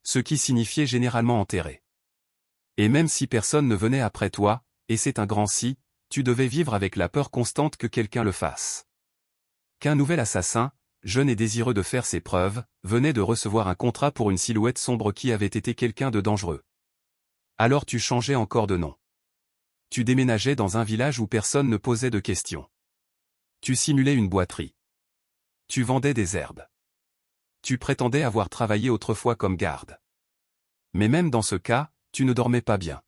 Ce qui signifiait généralement enterré. Et même si personne ne venait après toi, et c'est un grand si, tu devais vivre avec la peur constante que quelqu'un le fasse. Qu'un nouvel assassin, jeune et désireux de faire ses preuves, venait de recevoir un contrat pour une silhouette sombre qui avait été quelqu'un de dangereux. Alors tu changeais encore de nom. Tu déménageais dans un village où personne ne posait de questions. Tu simulais une boiterie. Tu vendais des herbes. Tu prétendais avoir travaillé autrefois comme garde. Mais même dans ce cas, tu ne dormais pas bien.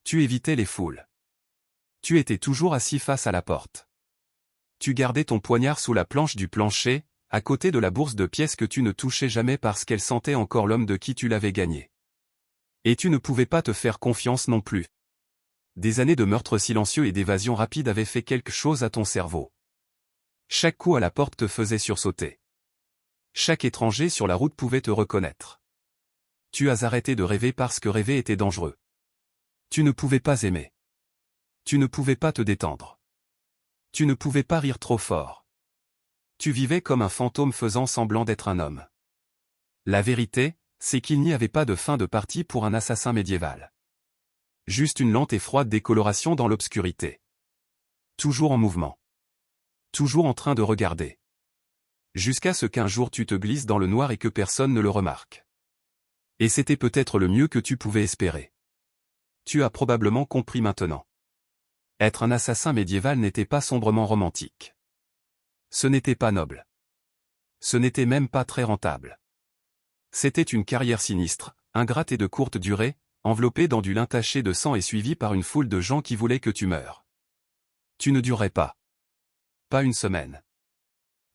Tu évitais les foules. Tu étais toujours assis face à la porte. Tu gardais ton poignard sous la planche du plancher, à côté de la bourse de pièces que tu ne touchais jamais parce qu'elle sentait encore l'homme de qui tu l'avais gagné. Et tu ne pouvais pas te faire confiance non plus. Des années de meurtres silencieux et d'évasion rapide avaient fait quelque chose à ton cerveau. Chaque coup à la porte te faisait sursauter. Chaque étranger sur la route pouvait te reconnaître. Tu as arrêté de rêver parce que rêver était dangereux. Tu ne pouvais pas aimer. Tu ne pouvais pas te détendre. Tu ne pouvais pas rire trop fort. Tu vivais comme un fantôme faisant semblant d'être un homme. La vérité, c'est qu'il n'y avait pas de fin de partie pour un assassin médiéval. Juste une lente et froide décoloration dans l'obscurité. Toujours en mouvement. Toujours en train de regarder. Jusqu'à ce qu'un jour tu te glisses dans le noir et que personne ne le remarque. Et c'était peut-être le mieux que tu pouvais espérer. Tu as probablement compris maintenant. Être un assassin médiéval n'était pas sombrement romantique. Ce n'était pas noble. Ce n'était même pas très rentable. C'était une carrière sinistre, ingrate et de courte durée, enveloppée dans du lin taché de sang et suivie par une foule de gens qui voulaient que tu meures. Tu ne durerais pas. Pas une semaine.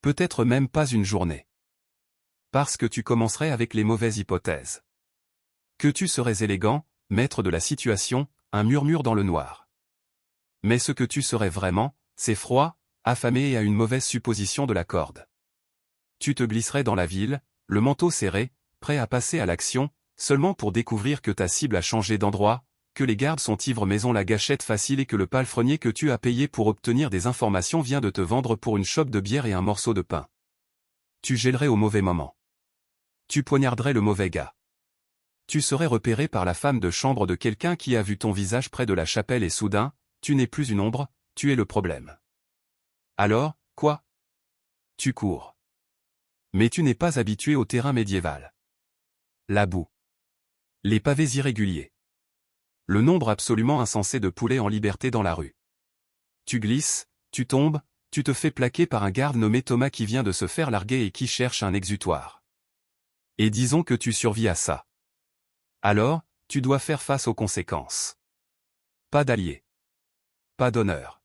Peut-être même pas une journée. Parce que tu commencerais avec les mauvaises hypothèses. Que tu serais élégant, maître de la situation, un murmure dans le noir. Mais ce que tu serais vraiment, c'est froid, affamé et à une mauvaise supposition de la corde. Tu te glisserais dans la ville, le manteau serré, prêt à passer à l'action, seulement pour découvrir que ta cible a changé d'endroit, que les gardes sont ivres maison la gâchette facile et que le palefrenier que tu as payé pour obtenir des informations vient de te vendre pour une chope de bière et un morceau de pain. Tu gèlerais au mauvais moment. Tu poignarderais le mauvais gars. Tu serais repéré par la femme de chambre de quelqu'un qui a vu ton visage près de la chapelle et soudain, tu n'es plus une ombre, tu es le problème. Alors, quoi? Tu cours. Mais tu n'es pas habitué au terrain médiéval. La boue. Les pavés irréguliers. Le nombre absolument insensé de poulets en liberté dans la rue. Tu glisses, tu tombes, tu te fais plaquer par un garde nommé Thomas qui vient de se faire larguer et qui cherche un exutoire. Et disons que tu survis à ça. Alors, tu dois faire face aux conséquences. Pas d'alliés. Pas d'honneur.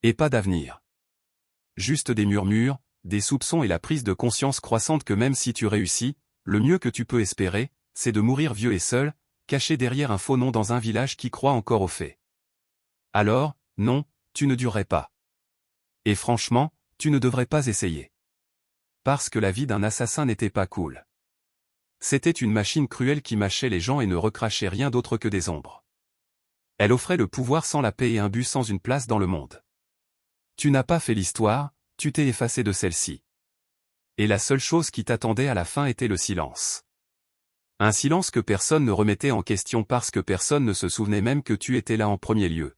Et pas d'avenir. Juste des murmures, des soupçons et la prise de conscience croissante que même si tu réussis, le mieux que tu peux espérer, c'est de mourir vieux et seul, caché derrière un faux nom dans un village qui croit encore aux faits. Alors, non, tu ne durerais pas. Et franchement, tu ne devrais pas essayer. Parce que la vie d'un assassin n'était pas cool. C'était une machine cruelle qui mâchait les gens et ne recrachait rien d'autre que des ombres. Elle offrait le pouvoir sans la paix et un but sans une place dans le monde. Tu n'as pas fait l'histoire, tu t'es effacé de celle-ci. Et la seule chose qui t'attendait à la fin était le silence. Un silence que personne ne remettait en question parce que personne ne se souvenait même que tu étais là en premier lieu.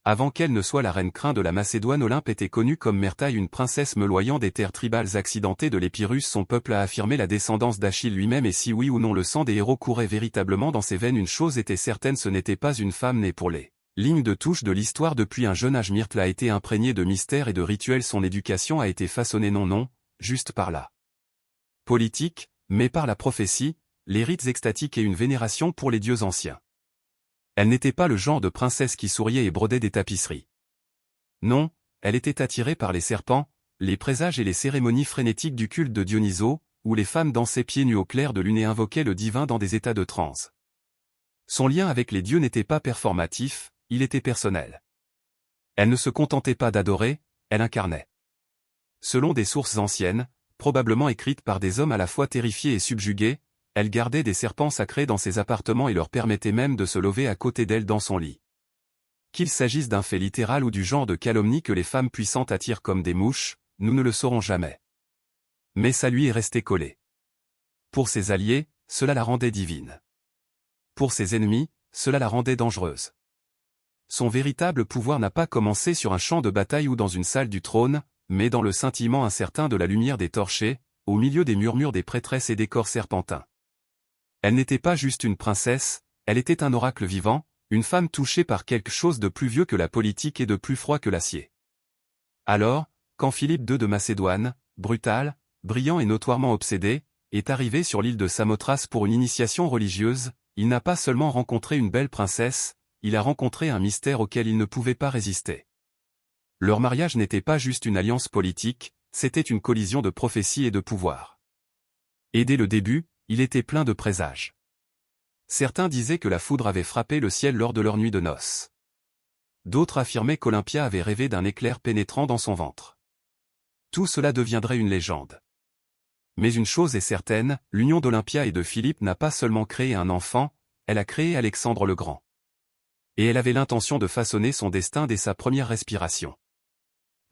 Avant qu'elle ne soit la reine crin de la Macédoine, Olympe était connue comme Myrtaille, une princesse meloyant des terres tribales accidentées de l'Épirus. Son peuple a affirmé la descendance d'Achille lui-même, et si oui ou non le sang des héros courait véritablement dans ses veines, une chose était certaine, ce n'était pas une femme née pour les lignes de touche de l'histoire. Depuis un jeune âge, Myrtle a été imprégnée de mystères et de rituels. Son éducation a été façonnée non, juste par la politique, mais par la prophétie, les rites extatiques et une vénération pour les dieux anciens. Elle n'était pas le genre de princesse qui souriait et brodait des tapisseries. Non, elle était attirée par les serpents, les présages et les cérémonies frénétiques du culte de Dionysos, où les femmes dansaient pieds nus au clair de lune et invoquaient le divin dans des états de transe. Son lien avec les dieux n'était pas performatif, il était personnel. Elle ne se contentait pas d'adorer, elle incarnait. Selon des sources anciennes, probablement écrites par des hommes à la fois terrifiés et subjugués, elle gardait des serpents sacrés dans ses appartements et leur permettait même de se lever à côté d'elle dans son lit. Qu'il s'agisse d'un fait littéral ou du genre de calomnie que les femmes puissantes attirent comme des mouches, nous ne le saurons jamais. Mais ça lui est resté collé. Pour ses alliés, cela la rendait divine. Pour ses ennemis, cela la rendait dangereuse. Son véritable pouvoir n'a pas commencé sur un champ de bataille ou dans une salle du trône, mais dans le scintillement incertain de la lumière des torchers, au milieu des murmures des prêtresses et des corps serpentins. Elle n'était pas juste une princesse, elle était un oracle vivant, une femme touchée par quelque chose de plus vieux que la politique et de plus froid que l'acier. Alors, quand Philippe II de Macédoine, brutal, brillant et notoirement obsédé, est arrivé sur l'île de Samothrace pour une initiation religieuse, il n'a pas seulement rencontré une belle princesse, il a rencontré un mystère auquel il ne pouvait pas résister. Leur mariage n'était pas juste une alliance politique, c'était une collision de prophétie et de pouvoir. Et dès le début, il était plein de présages. Certains disaient que la foudre avait frappé le ciel lors de leur nuit de noces. D'autres affirmaient qu'Olympia avait rêvé d'un éclair pénétrant dans son ventre. Tout cela deviendrait une légende. Mais une chose est certaine, l'union d'Olympia et de Philippe n'a pas seulement créé un enfant, elle a créé Alexandre le Grand. Et elle avait l'intention de façonner son destin dès sa première respiration.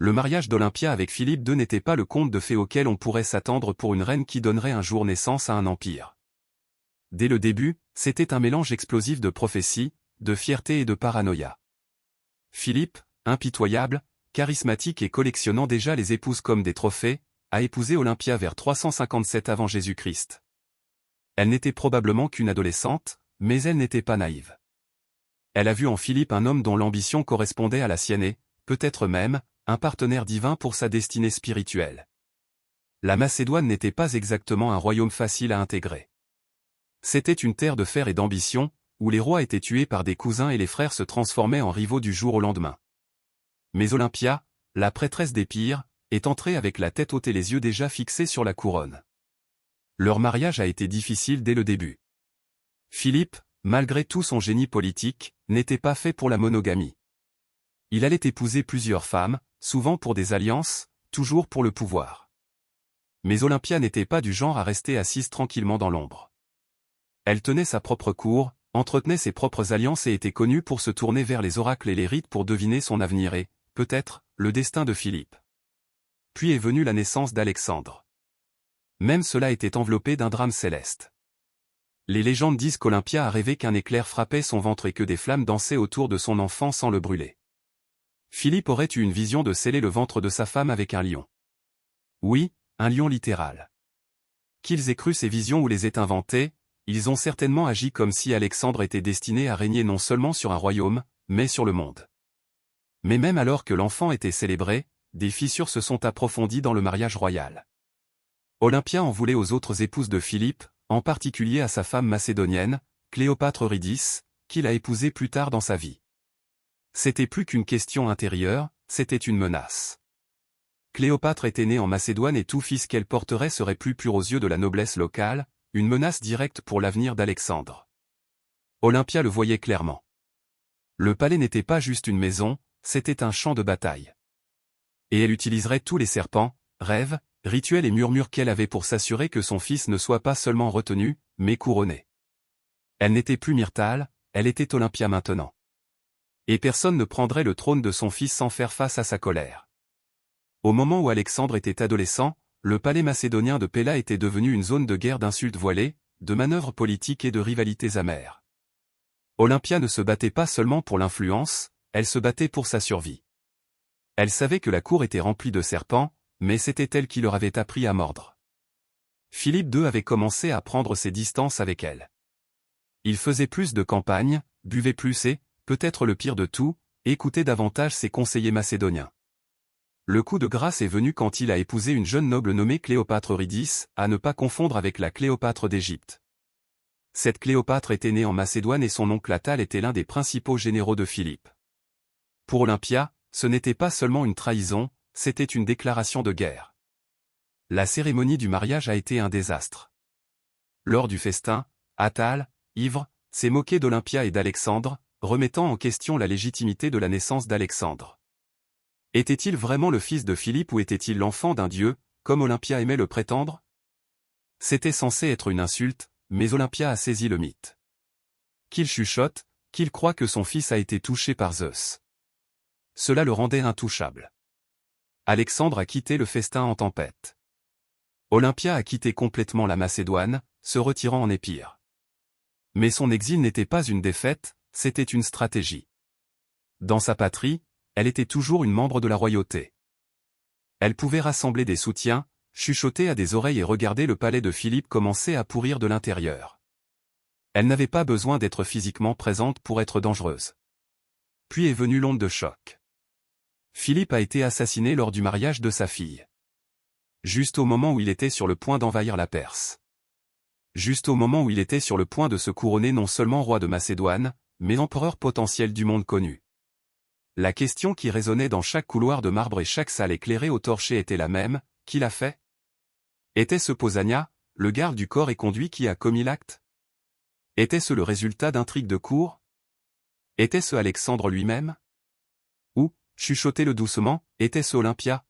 Le mariage d'Olympia avec Philippe II n'était pas le conte de fées auquel on pourrait s'attendre pour une reine qui donnerait un jour naissance à un empire. Dès le début, c'était un mélange explosif de prophétie, de fierté et de paranoïa. Philippe, impitoyable, charismatique et collectionnant déjà les épouses comme des trophées, a épousé Olympia vers 357 avant Jésus-Christ. Elle n'était probablement qu'une adolescente, mais elle n'était pas naïve. Elle a vu en Philippe un homme dont l'ambition correspondait à la sienne et, peut-être même, un partenaire divin pour sa destinée spirituelle. La Macédoine n'était pas exactement un royaume facile à intégrer. C'était une terre de fer et d'ambition, où les rois étaient tués par des cousins et les frères se transformaient en rivaux du jour au lendemain. Mais Olympia, la prêtresse d'Épire, est entrée avec la tête haute et les yeux déjà fixés sur la couronne. Leur mariage a été difficile dès le début. Philippe, malgré tout son génie politique, n'était pas fait pour la monogamie. Il allait épouser plusieurs femmes, souvent pour des alliances, toujours pour le pouvoir. Mais Olympia n'était pas du genre à rester assise tranquillement dans l'ombre. Elle tenait sa propre cour, entretenait ses propres alliances et était connue pour se tourner vers les oracles et les rites pour deviner son avenir et, peut-être, le destin de Philippe. Puis est venue la naissance d'Alexandre. Même cela était enveloppé d'un drame céleste. Les légendes disent qu'Olympia a rêvé qu'un éclair frappait son ventre et que des flammes dansaient autour de son enfant sans le brûler. Philippe aurait eu une vision de sceller le ventre de sa femme avec un lion. Oui, un lion littéral. Qu'ils aient cru ces visions ou les aient inventées, ils ont certainement agi comme si Alexandre était destiné à régner non seulement sur un royaume, mais sur le monde. Mais même alors que l'enfant était célébré, des fissures se sont approfondies dans le mariage royal. Olympia en voulait aux autres épouses de Philippe, en particulier à sa femme macédonienne, Cléopâtre Eurydice, qu'il a épousée plus tard dans sa vie. C'était plus qu'une question intérieure, c'était une menace. Cléopâtre était née en Macédoine et tout fils qu'elle porterait serait plus pur aux yeux de la noblesse locale, une menace directe pour l'avenir d'Alexandre. Olympia le voyait clairement. Le palais n'était pas juste une maison, c'était un champ de bataille. Et elle utiliserait tous les serpents, rêves, rituels et murmures qu'elle avait pour s'assurer que son fils ne soit pas seulement retenu, mais couronné. Elle n'était plus Myrtale, elle était Olympia maintenant. Et personne ne prendrait le trône de son fils sans faire face à sa colère. Au moment où Alexandre était adolescent, le palais macédonien de Péla était devenu une zone de guerre d'insultes voilées, de manœuvres politiques et de rivalités amères. Olympia ne se battait pas seulement pour l'influence, elle se battait pour sa survie. Elle savait que la cour était remplie de serpents, mais c'était elle qui leur avait appris à mordre. Philippe II avait commencé à prendre ses distances avec elle. Il faisait plus de campagne, buvait plus et, peut-être le pire de tout, écoutait davantage ses conseillers macédoniens. Le coup de grâce est venu quand il a épousé une jeune noble nommée Cléopâtre Eurydice, à ne pas confondre avec la Cléopâtre d'Égypte. Cette Cléopâtre était née en Macédoine et son oncle Attale était l'un des principaux généraux de Philippe. Pour Olympia, ce n'était pas seulement une trahison, c'était une déclaration de guerre. La cérémonie du mariage a été un désastre. Lors du festin, Attale, ivre, s'est moqué d'Olympia et d'Alexandre, remettant en question la légitimité de la naissance d'Alexandre. Était-il vraiment le fils de Philippe ou était-il l'enfant d'un dieu, comme Olympia aimait le prétendre? C'était censé être une insulte, mais Olympia a saisi le mythe. Qu'il chuchote, qu'il croit que son fils a été touché par Zeus. Cela le rendait intouchable. Alexandre a quitté le festin en tempête. Olympia a quitté complètement la Macédoine, se retirant en Épire. Mais son exil n'était pas une défaite, c'était une stratégie. Dans sa patrie, elle était toujours une membre de la royauté. Elle pouvait rassembler des soutiens, chuchoter à des oreilles et regarder le palais de Philippe commencer à pourrir de l'intérieur. Elle n'avait pas besoin d'être physiquement présente pour être dangereuse. Puis est venue l'onde de choc. Philippe a été assassiné lors du mariage de sa fille. Juste au moment où il était sur le point d'envahir la Perse. Juste au moment où il était sur le point de se couronner non seulement roi de Macédoine, mais empereur potentiel du monde connu. La question qui résonnait dans chaque couloir de marbre et chaque salle éclairée au torché était la même, qui l'a fait? Était-ce Pausania, le garde du corps et conduit qui a commis l'acte? Était-ce le résultat d'intrigues de cour? Était-ce Alexandre lui-même? Ou, chuchotez-le doucement, était-ce Olympia?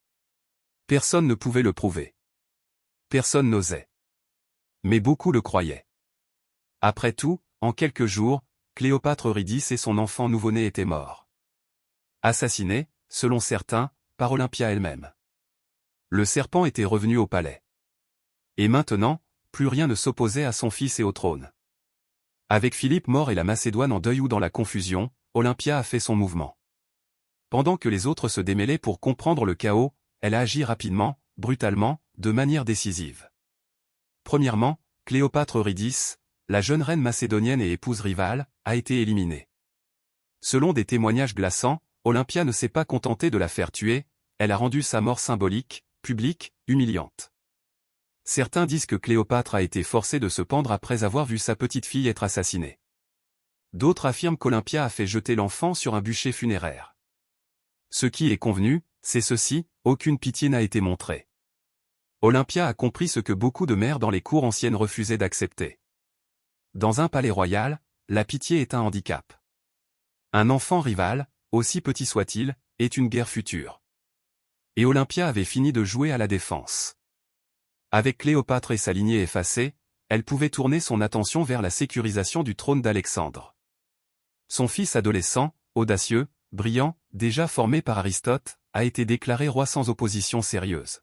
Personne ne pouvait le prouver. Personne n'osait. Mais beaucoup le croyaient. Après tout, en quelques jours, Cléopâtre Eurydice et son enfant nouveau-né étaient morts. Assassinés, selon certains, par Olympia elle-même. Le serpent était revenu au palais. Et maintenant, plus rien ne s'opposait à son fils et au trône. Avec Philippe mort et la Macédoine en deuil ou dans la confusion, Olympia a fait son mouvement. Pendant que les autres se démêlaient pour comprendre le chaos, elle a agi rapidement, brutalement, de manière décisive. Premièrement, Cléopâtre Eurydice, la jeune reine macédonienne et épouse rivale, a été éliminée. Selon des témoignages glaçants, Olympia ne s'est pas contentée de la faire tuer, elle a rendu sa mort symbolique, publique, humiliante. Certains disent que Cléopâtre a été forcée de se pendre après avoir vu sa petite fille être assassinée. D'autres affirment qu'Olympia a fait jeter l'enfant sur un bûcher funéraire. Ce qui est convenu, c'est ceci, aucune pitié n'a été montrée. Olympia a compris ce que beaucoup de mères dans les cours anciennes refusaient d'accepter. Dans un palais royal, la pitié est un handicap. Un enfant rival, aussi petit soit-il, est une guerre future. Et Olympia avait fini de jouer à la défense. Avec Cléopâtre et sa lignée effacée, elle pouvait tourner son attention vers la sécurisation du trône d'Alexandre. Son fils adolescent, audacieux, brillant, déjà formé par Aristote, a été déclaré roi sans opposition sérieuse.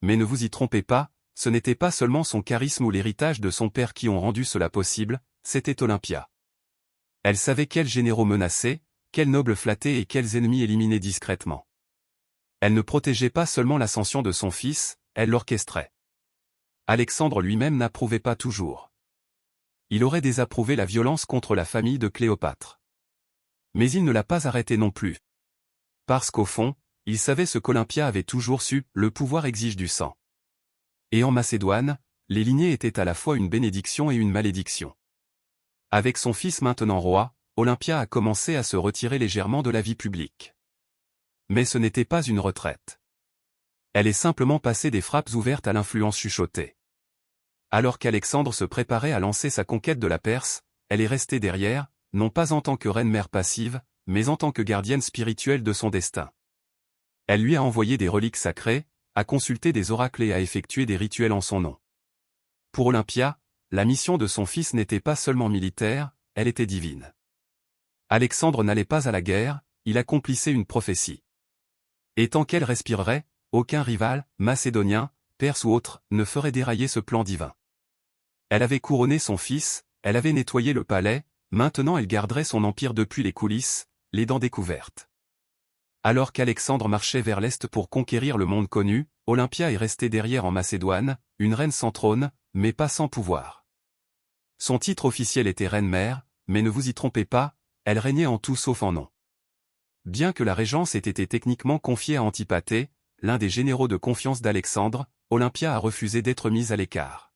Mais ne vous y trompez pas, ce n'était pas seulement son charisme ou l'héritage de son père qui ont rendu cela possible, c'était Olympia. Elle savait quels généraux menacer, quels nobles flatter et quels ennemis éliminer discrètement. Elle ne protégeait pas seulement l'ascension de son fils, elle l'orchestrait. Alexandre lui-même n'approuvait pas toujours. Il aurait désapprouvé la violence contre la famille de Cléopâtre. Mais il ne l'a pas arrêté non plus. Parce qu'au fond, il savait ce qu'Olympia avait toujours su, le pouvoir exige du sang. Et en Macédoine, les lignées étaient à la fois une bénédiction et une malédiction. Avec son fils maintenant roi, Olympia a commencé à se retirer légèrement de la vie publique. Mais ce n'était pas une retraite. Elle est simplement passée des frappes ouvertes à l'influence chuchotée. Alors qu'Alexandre se préparait à lancer sa conquête de la Perse, elle est restée derrière, non pas en tant que reine-mère passive, mais en tant que gardienne spirituelle de son destin. Elle lui a envoyé des reliques sacrées, a consulté des oracles et a effectué des rituels en son nom. Pour Olympia, la mission de son fils n'était pas seulement militaire, elle était divine. Alexandre n'allait pas à la guerre, il accomplissait une prophétie. Et tant qu'elle respirerait, aucun rival, macédonien, perse ou autre, ne ferait dérailler ce plan divin. Elle avait couronné son fils, elle avait nettoyé le palais, maintenant elle garderait son empire depuis les coulisses, les dents découvertes. Alors qu'Alexandre marchait vers l'est pour conquérir le monde connu, Olympia est restée derrière en Macédoine, une reine sans trône, mais pas sans pouvoir. Son titre officiel était reine-mère, mais ne vous y trompez pas, elle régnait en tout sauf en nom. Bien que la régence ait été techniquement confiée à Antipater, l'un des généraux de confiance d'Alexandre, Olympia a refusé d'être mise à l'écart.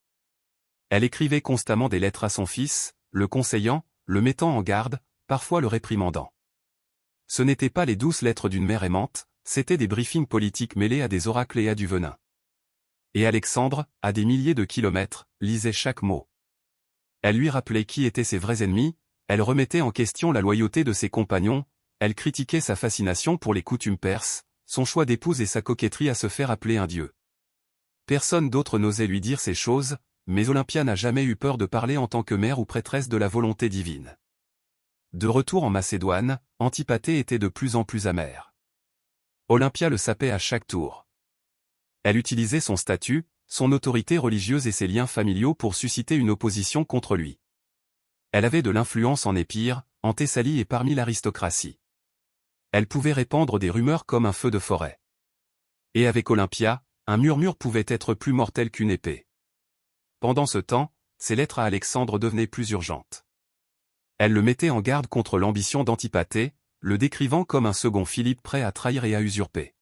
Elle écrivait constamment des lettres à son fils, le conseillant, le mettant en garde, parfois le réprimandant. Ce n'étaient pas les douces lettres d'une mère aimante, c'étaient des briefings politiques mêlés à des oracles et à du venin. Et Alexandre, à des milliers de kilomètres, lisait chaque mot. Elle lui rappelait qui étaient ses vrais ennemis, elle remettait en question la loyauté de ses compagnons, elle critiquait sa fascination pour les coutumes perses, son choix d'épouse et sa coquetterie à se faire appeler un dieu. Personne d'autre n'osait lui dire ces choses, mais Olympia n'a jamais eu peur de parler en tant que mère ou prêtresse de la volonté divine. De retour en Macédoine, Antipater était de plus en plus amère. Olympia le sapait à chaque tour. Elle utilisait son statut, son autorité religieuse et ses liens familiaux pour susciter une opposition contre lui. Elle avait de l'influence en Épire, en Thessalie et parmi l'aristocratie. Elle pouvait répandre des rumeurs comme un feu de forêt. Et avec Olympia, un murmure pouvait être plus mortel qu'une épée. Pendant ce temps, ses lettres à Alexandre devenaient plus urgentes. Elle le mettait en garde contre l'ambition d'Antipater, le décrivant comme un second Philippe prêt à trahir et à usurper.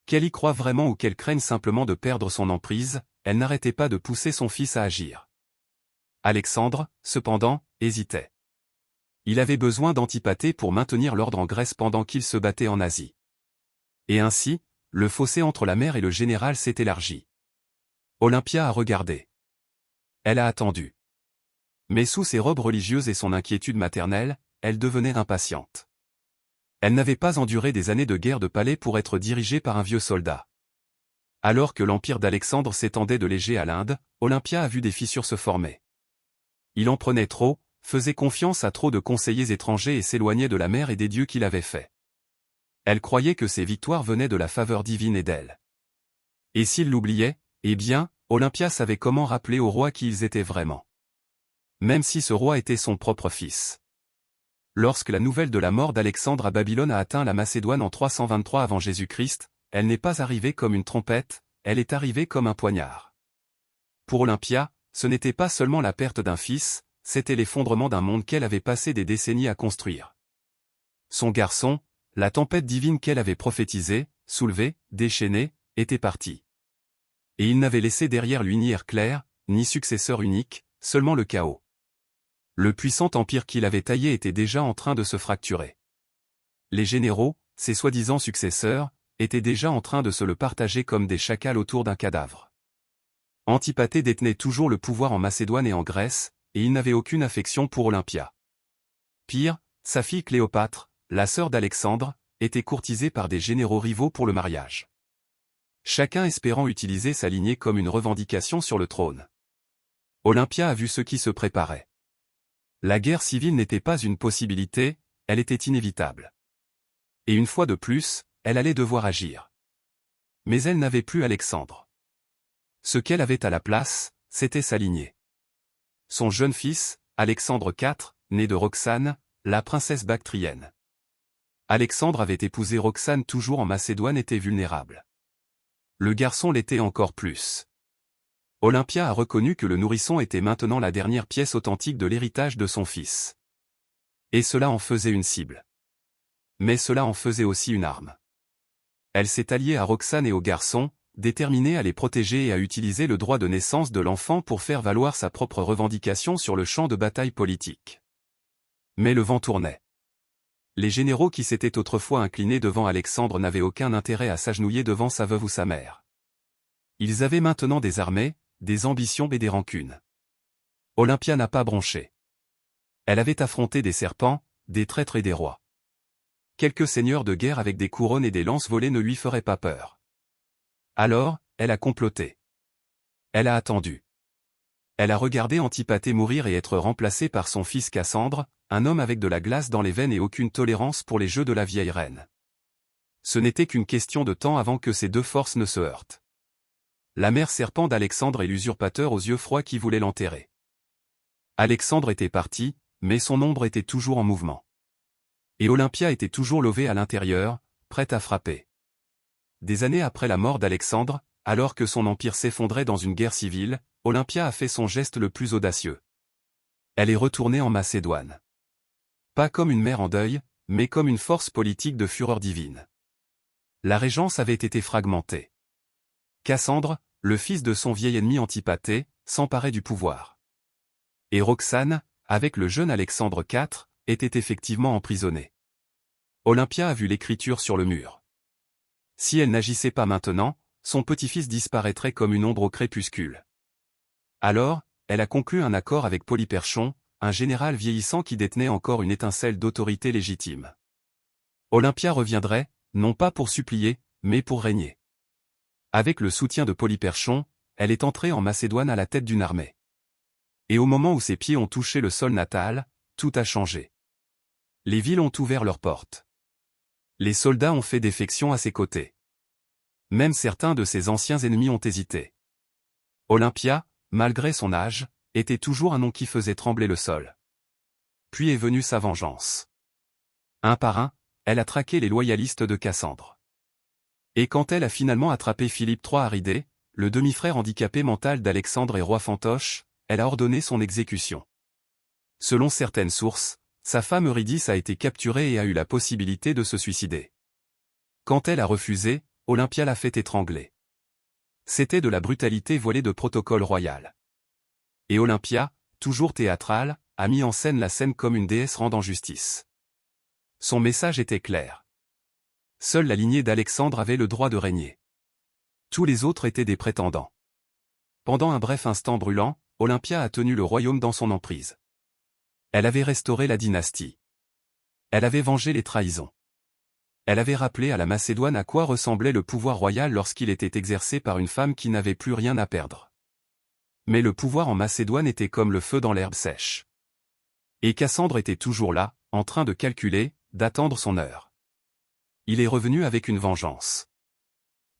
Qu'elle y croie vraiment ou qu'elle craigne simplement de perdre son emprise, elle n'arrêtait pas de pousser son fils à agir. Alexandre, cependant, hésitait. Il avait besoin d'Antipater pour maintenir l'ordre en Grèce pendant qu'il se battait en Asie. Et ainsi, le fossé entre la mère et le général s'est élargi. Olympia a regardé. Elle a attendu. Mais sous ses robes religieuses et son inquiétude maternelle, elle devenait impatiente. Elle n'avait pas enduré des années de guerre de palais pour être dirigée par un vieux soldat. Alors que l'empire d'Alexandre s'étendait de l'Égée à l'Inde, Olympia a vu des fissures se former. Il en prenait trop, faisait confiance à trop de conseillers étrangers et s'éloignait de la mère et des dieux qu'il avait faits. Elle croyait que ses victoires venaient de la faveur divine et d'elle. Et s'il l'oubliait, eh bien, Olympia savait comment rappeler au roi qui ils étaient vraiment. Même si ce roi était son propre fils. Lorsque la nouvelle de la mort d'Alexandre à Babylone a atteint la Macédoine en 323 avant Jésus-Christ, elle n'est pas arrivée comme une trompette, elle est arrivée comme un poignard. Pour Olympia, ce n'était pas seulement la perte d'un fils, c'était l'effondrement d'un monde qu'elle avait passé des décennies à construire. Son garçon, la tempête divine qu'elle avait prophétisée, soulevée, déchaînée, était parti. Et il n'avait laissé derrière lui ni heir clair, ni successeur unique, seulement le chaos. Le puissant empire qu'il avait taillé était déjà en train de se fracturer. Les généraux, ses soi-disant successeurs, étaient déjà en train de se le partager comme des chacals autour d'un cadavre. Antipater détenait toujours le pouvoir en Macédoine et en Grèce, et il n'avait aucune affection pour Olympia. Pire, sa fille Cléopâtre, la sœur d'Alexandre, était courtisée par des généraux rivaux pour le mariage. Chacun espérant utiliser sa lignée comme une revendication sur le trône. Olympia a vu ce qui se préparait. La guerre civile n'était pas une possibilité, elle était inévitable. Et une fois de plus, elle allait devoir agir. Mais elle n'avait plus Alexandre. Ce qu'elle avait à la place, c'était sa lignée. Son jeune fils, Alexandre IV, né de Roxane, la princesse bactrienne. Alexandre avait épousé Roxane toujours en Macédoine était vulnérable. Le garçon l'était encore plus. Olympia a reconnu que le nourrisson était maintenant la dernière pièce authentique de l'héritage de son fils. Et cela en faisait une cible. Mais cela en faisait aussi une arme. Elle s'est alliée à Roxane et au garçon, déterminée à les protéger et à utiliser le droit de naissance de l'enfant pour faire valoir sa propre revendication sur le champ de bataille politique. Mais le vent tournait. Les généraux qui s'étaient autrefois inclinés devant Alexandre n'avaient aucun intérêt à s'agenouiller devant sa veuve ou sa mère. Ils avaient maintenant des armées, des ambitions et des rancunes. Olympia n'a pas bronché. Elle avait affronté des serpents, des traîtres et des rois. Quelques seigneurs de guerre avec des couronnes et des lances volées ne lui feraient pas peur. Alors, elle a comploté. Elle a attendu. Elle a regardé Antipater mourir et être remplacé par son fils Cassandre, un homme avec de la glace dans les veines et aucune tolérance pour les jeux de la vieille reine. Ce n'était qu'une question de temps avant que ces deux forces ne se heurtent. La mère serpent d'Alexandre et l'usurpateur aux yeux froids qui voulait l'enterrer. Alexandre était parti, mais son ombre était toujours en mouvement. Et Olympia était toujours levée à l'intérieur, prête à frapper. Des années après la mort d'Alexandre, alors que son empire s'effondrait dans une guerre civile, Olympia a fait son geste le plus audacieux. Elle est retournée en Macédoine. Pas comme une mère en deuil, mais comme une force politique de fureur divine. La régence avait été fragmentée. Cassandre, le fils de son vieil ennemi Antipater, s'emparait du pouvoir. Et Roxane, avec le jeune Alexandre IV, était effectivement emprisonnée. Olympia a vu l'écriture sur le mur. Si elle n'agissait pas maintenant, son petit-fils disparaîtrait comme une ombre au crépuscule. Alors, elle a conclu un accord avec Polyperchon, un général vieillissant qui détenait encore une étincelle d'autorité légitime. Olympia reviendrait, non pas pour supplier, mais pour régner. Avec le soutien de Polyperchon, elle est entrée en Macédoine à la tête d'une armée. Et au moment où ses pieds ont touché le sol natal, tout a changé. Les villes ont ouvert leurs portes. Les soldats ont fait défection à ses côtés. Même certains de ses anciens ennemis ont hésité. Olympia, malgré son âge, était toujours un nom qui faisait trembler le sol. Puis est venue sa vengeance. Un par un, elle a traqué les loyalistes de Cassandre. Et quand elle a finalement attrapé Philippe III Aridée, le demi-frère handicapé mental d'Alexandre et roi fantoche, elle a ordonné son exécution. Selon certaines sources, sa femme Eurydice a été capturée et a eu la possibilité de se suicider. Quand elle a refusé, Olympia l'a fait étrangler. C'était de la brutalité voilée de protocole royal. Et Olympia, toujours théâtrale, a mis en scène la scène comme une déesse rendant justice. Son message était clair. Seule la lignée d'Alexandre avait le droit de régner. Tous les autres étaient des prétendants. Pendant un bref instant brûlant, Olympia a tenu le royaume dans son emprise. Elle avait restauré la dynastie. Elle avait vengé les trahisons. Elle avait rappelé à la Macédoine à quoi ressemblait le pouvoir royal lorsqu'il était exercé par une femme qui n'avait plus rien à perdre. Mais le pouvoir en Macédoine était comme le feu dans l'herbe sèche. Et Cassandre était toujours là, en train de calculer, d'attendre son heure. Il est revenu avec une vengeance.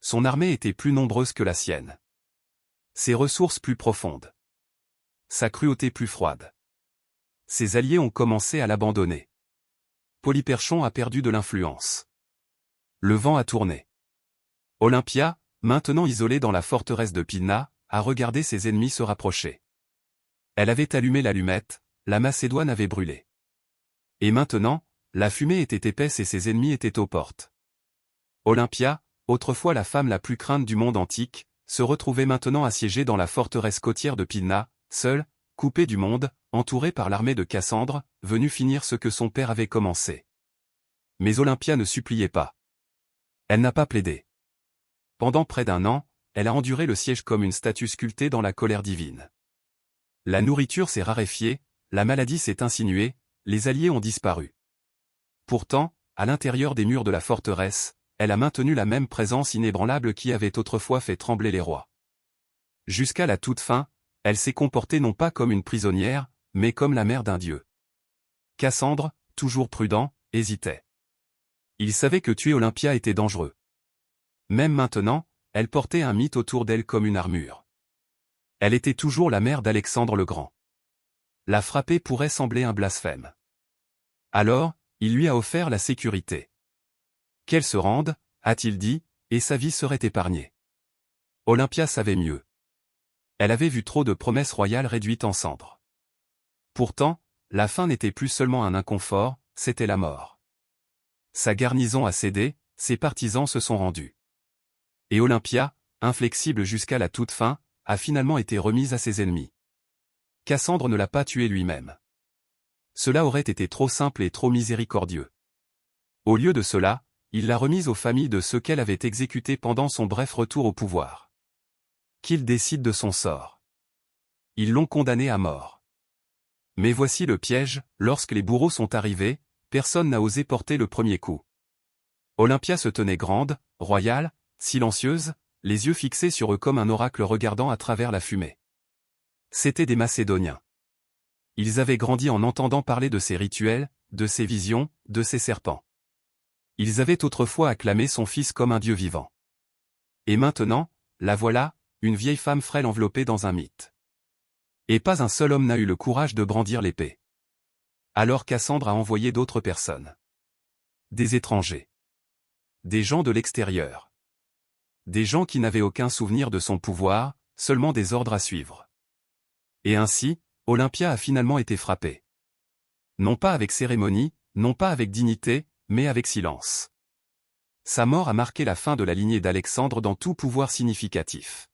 Son armée était plus nombreuse que la sienne. Ses ressources plus profondes. Sa cruauté plus froide. Ses alliés ont commencé à l'abandonner. Polyperchon a perdu de l'influence. Le vent a tourné. Olympia, maintenant isolée dans la forteresse de Pydna, à regarder ses ennemis se rapprocher. Elle avait allumé l'allumette, la Macédoine avait brûlé. Et maintenant, la fumée était épaisse et ses ennemis étaient aux portes. Olympia, autrefois la femme la plus crainte du monde antique, se retrouvait maintenant assiégée dans la forteresse côtière de Pydna, seule, coupée du monde, entourée par l'armée de Cassandre, venue finir ce que son père avait commencé. Mais Olympia ne suppliait pas. Elle n'a pas plaidé. Pendant près d'1 an, elle a enduré le siège comme une statue sculptée dans la colère divine. La nourriture s'est raréfiée, la maladie s'est insinuée, les alliés ont disparu. Pourtant, à l'intérieur des murs de la forteresse, elle a maintenu la même présence inébranlable qui avait autrefois fait trembler les rois. Jusqu'à la toute fin, elle s'est comportée non pas comme une prisonnière, mais comme la mère d'un dieu. Cassandre, toujours prudent, hésitait. Il savait que tuer Olympia était dangereux. Même maintenant, elle portait un mythe autour d'elle comme une armure. Elle était toujours la mère d'Alexandre le Grand. La frapper pourrait sembler un blasphème. Alors, il lui a offert la sécurité. Qu'elle se rende, a-t-il dit, et sa vie serait épargnée. Olympia savait mieux. Elle avait vu trop de promesses royales réduites en cendres. Pourtant, la faim n'était plus seulement un inconfort, c'était la mort. Sa garnison a cédé, ses partisans se sont rendus. Et Olympia, inflexible jusqu'à la toute fin, a finalement été remise à ses ennemis. Cassandre ne l'a pas tué lui-même. Cela aurait été trop simple et trop miséricordieux. Au lieu de cela, il l'a remise aux familles de ceux qu'elle avait exécutés pendant son bref retour au pouvoir. Qu'il décide de son sort. Ils l'ont condamné à mort. Mais voici le piège, lorsque les bourreaux sont arrivés, personne n'a osé porter le premier coup. Olympia se tenait grande, royale, silencieuse, les yeux fixés sur eux comme un oracle regardant à travers la fumée. C'étaient des Macédoniens. Ils avaient grandi en entendant parler de ses rituels, de ses visions, de ses serpents. Ils avaient autrefois acclamé son fils comme un dieu vivant. Et maintenant, la voilà, une vieille femme frêle enveloppée dans un mythe. Et pas un seul homme n'a eu le courage de brandir l'épée. Alors Cassandre a envoyé d'autres personnes. Des étrangers. Des gens de l'extérieur. Des gens qui n'avaient aucun souvenir de son pouvoir, seulement des ordres à suivre. Et ainsi, Olympia a finalement été frappée. Non pas avec cérémonie, non pas avec dignité, mais avec silence. Sa mort a marqué la fin de la lignée d'Alexandre dans tout pouvoir significatif.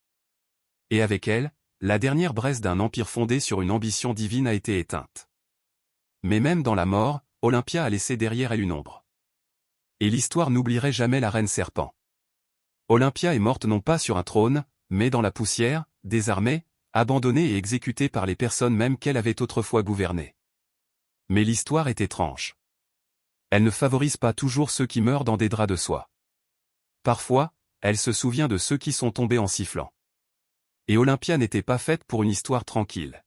Et avec elle, la dernière braise d'un empire fondé sur une ambition divine a été éteinte. Mais même dans la mort, Olympia a laissé derrière elle une ombre. Et l'histoire n'oublierait jamais la reine serpent. Olympia est morte non pas sur un trône, mais dans la poussière, désarmée, abandonnée et exécutée par les personnes même qu'elle avait autrefois gouvernées. Mais l'histoire est étrange. Elle ne favorise pas toujours ceux qui meurent dans des draps de soie. Parfois, elle se souvient de ceux qui sont tombés en sifflant. Et Olympia n'était pas faite pour une histoire tranquille.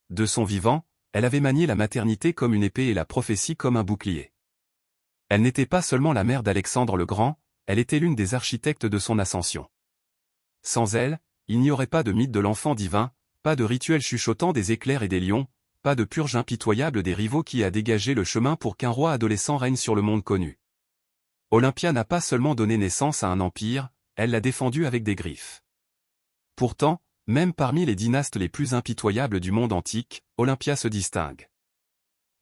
De son vivant, elle avait manié la maternité comme une épée et la prophétie comme un bouclier. Elle n'était pas seulement la mère d'Alexandre le Grand, elle était l'une des architectes de son ascension. Sans elle, il n'y aurait pas de mythe de l'enfant divin, pas de rituel chuchotant des éclairs et des lions, pas de purge impitoyable des rivaux qui a dégagé le chemin pour qu'un roi adolescent règne sur le monde connu. Olympia n'a pas seulement donné naissance à un empire, elle l'a défendu avec des griffes. Pourtant, même parmi les dynastes les plus impitoyables du monde antique, Olympia se distingue.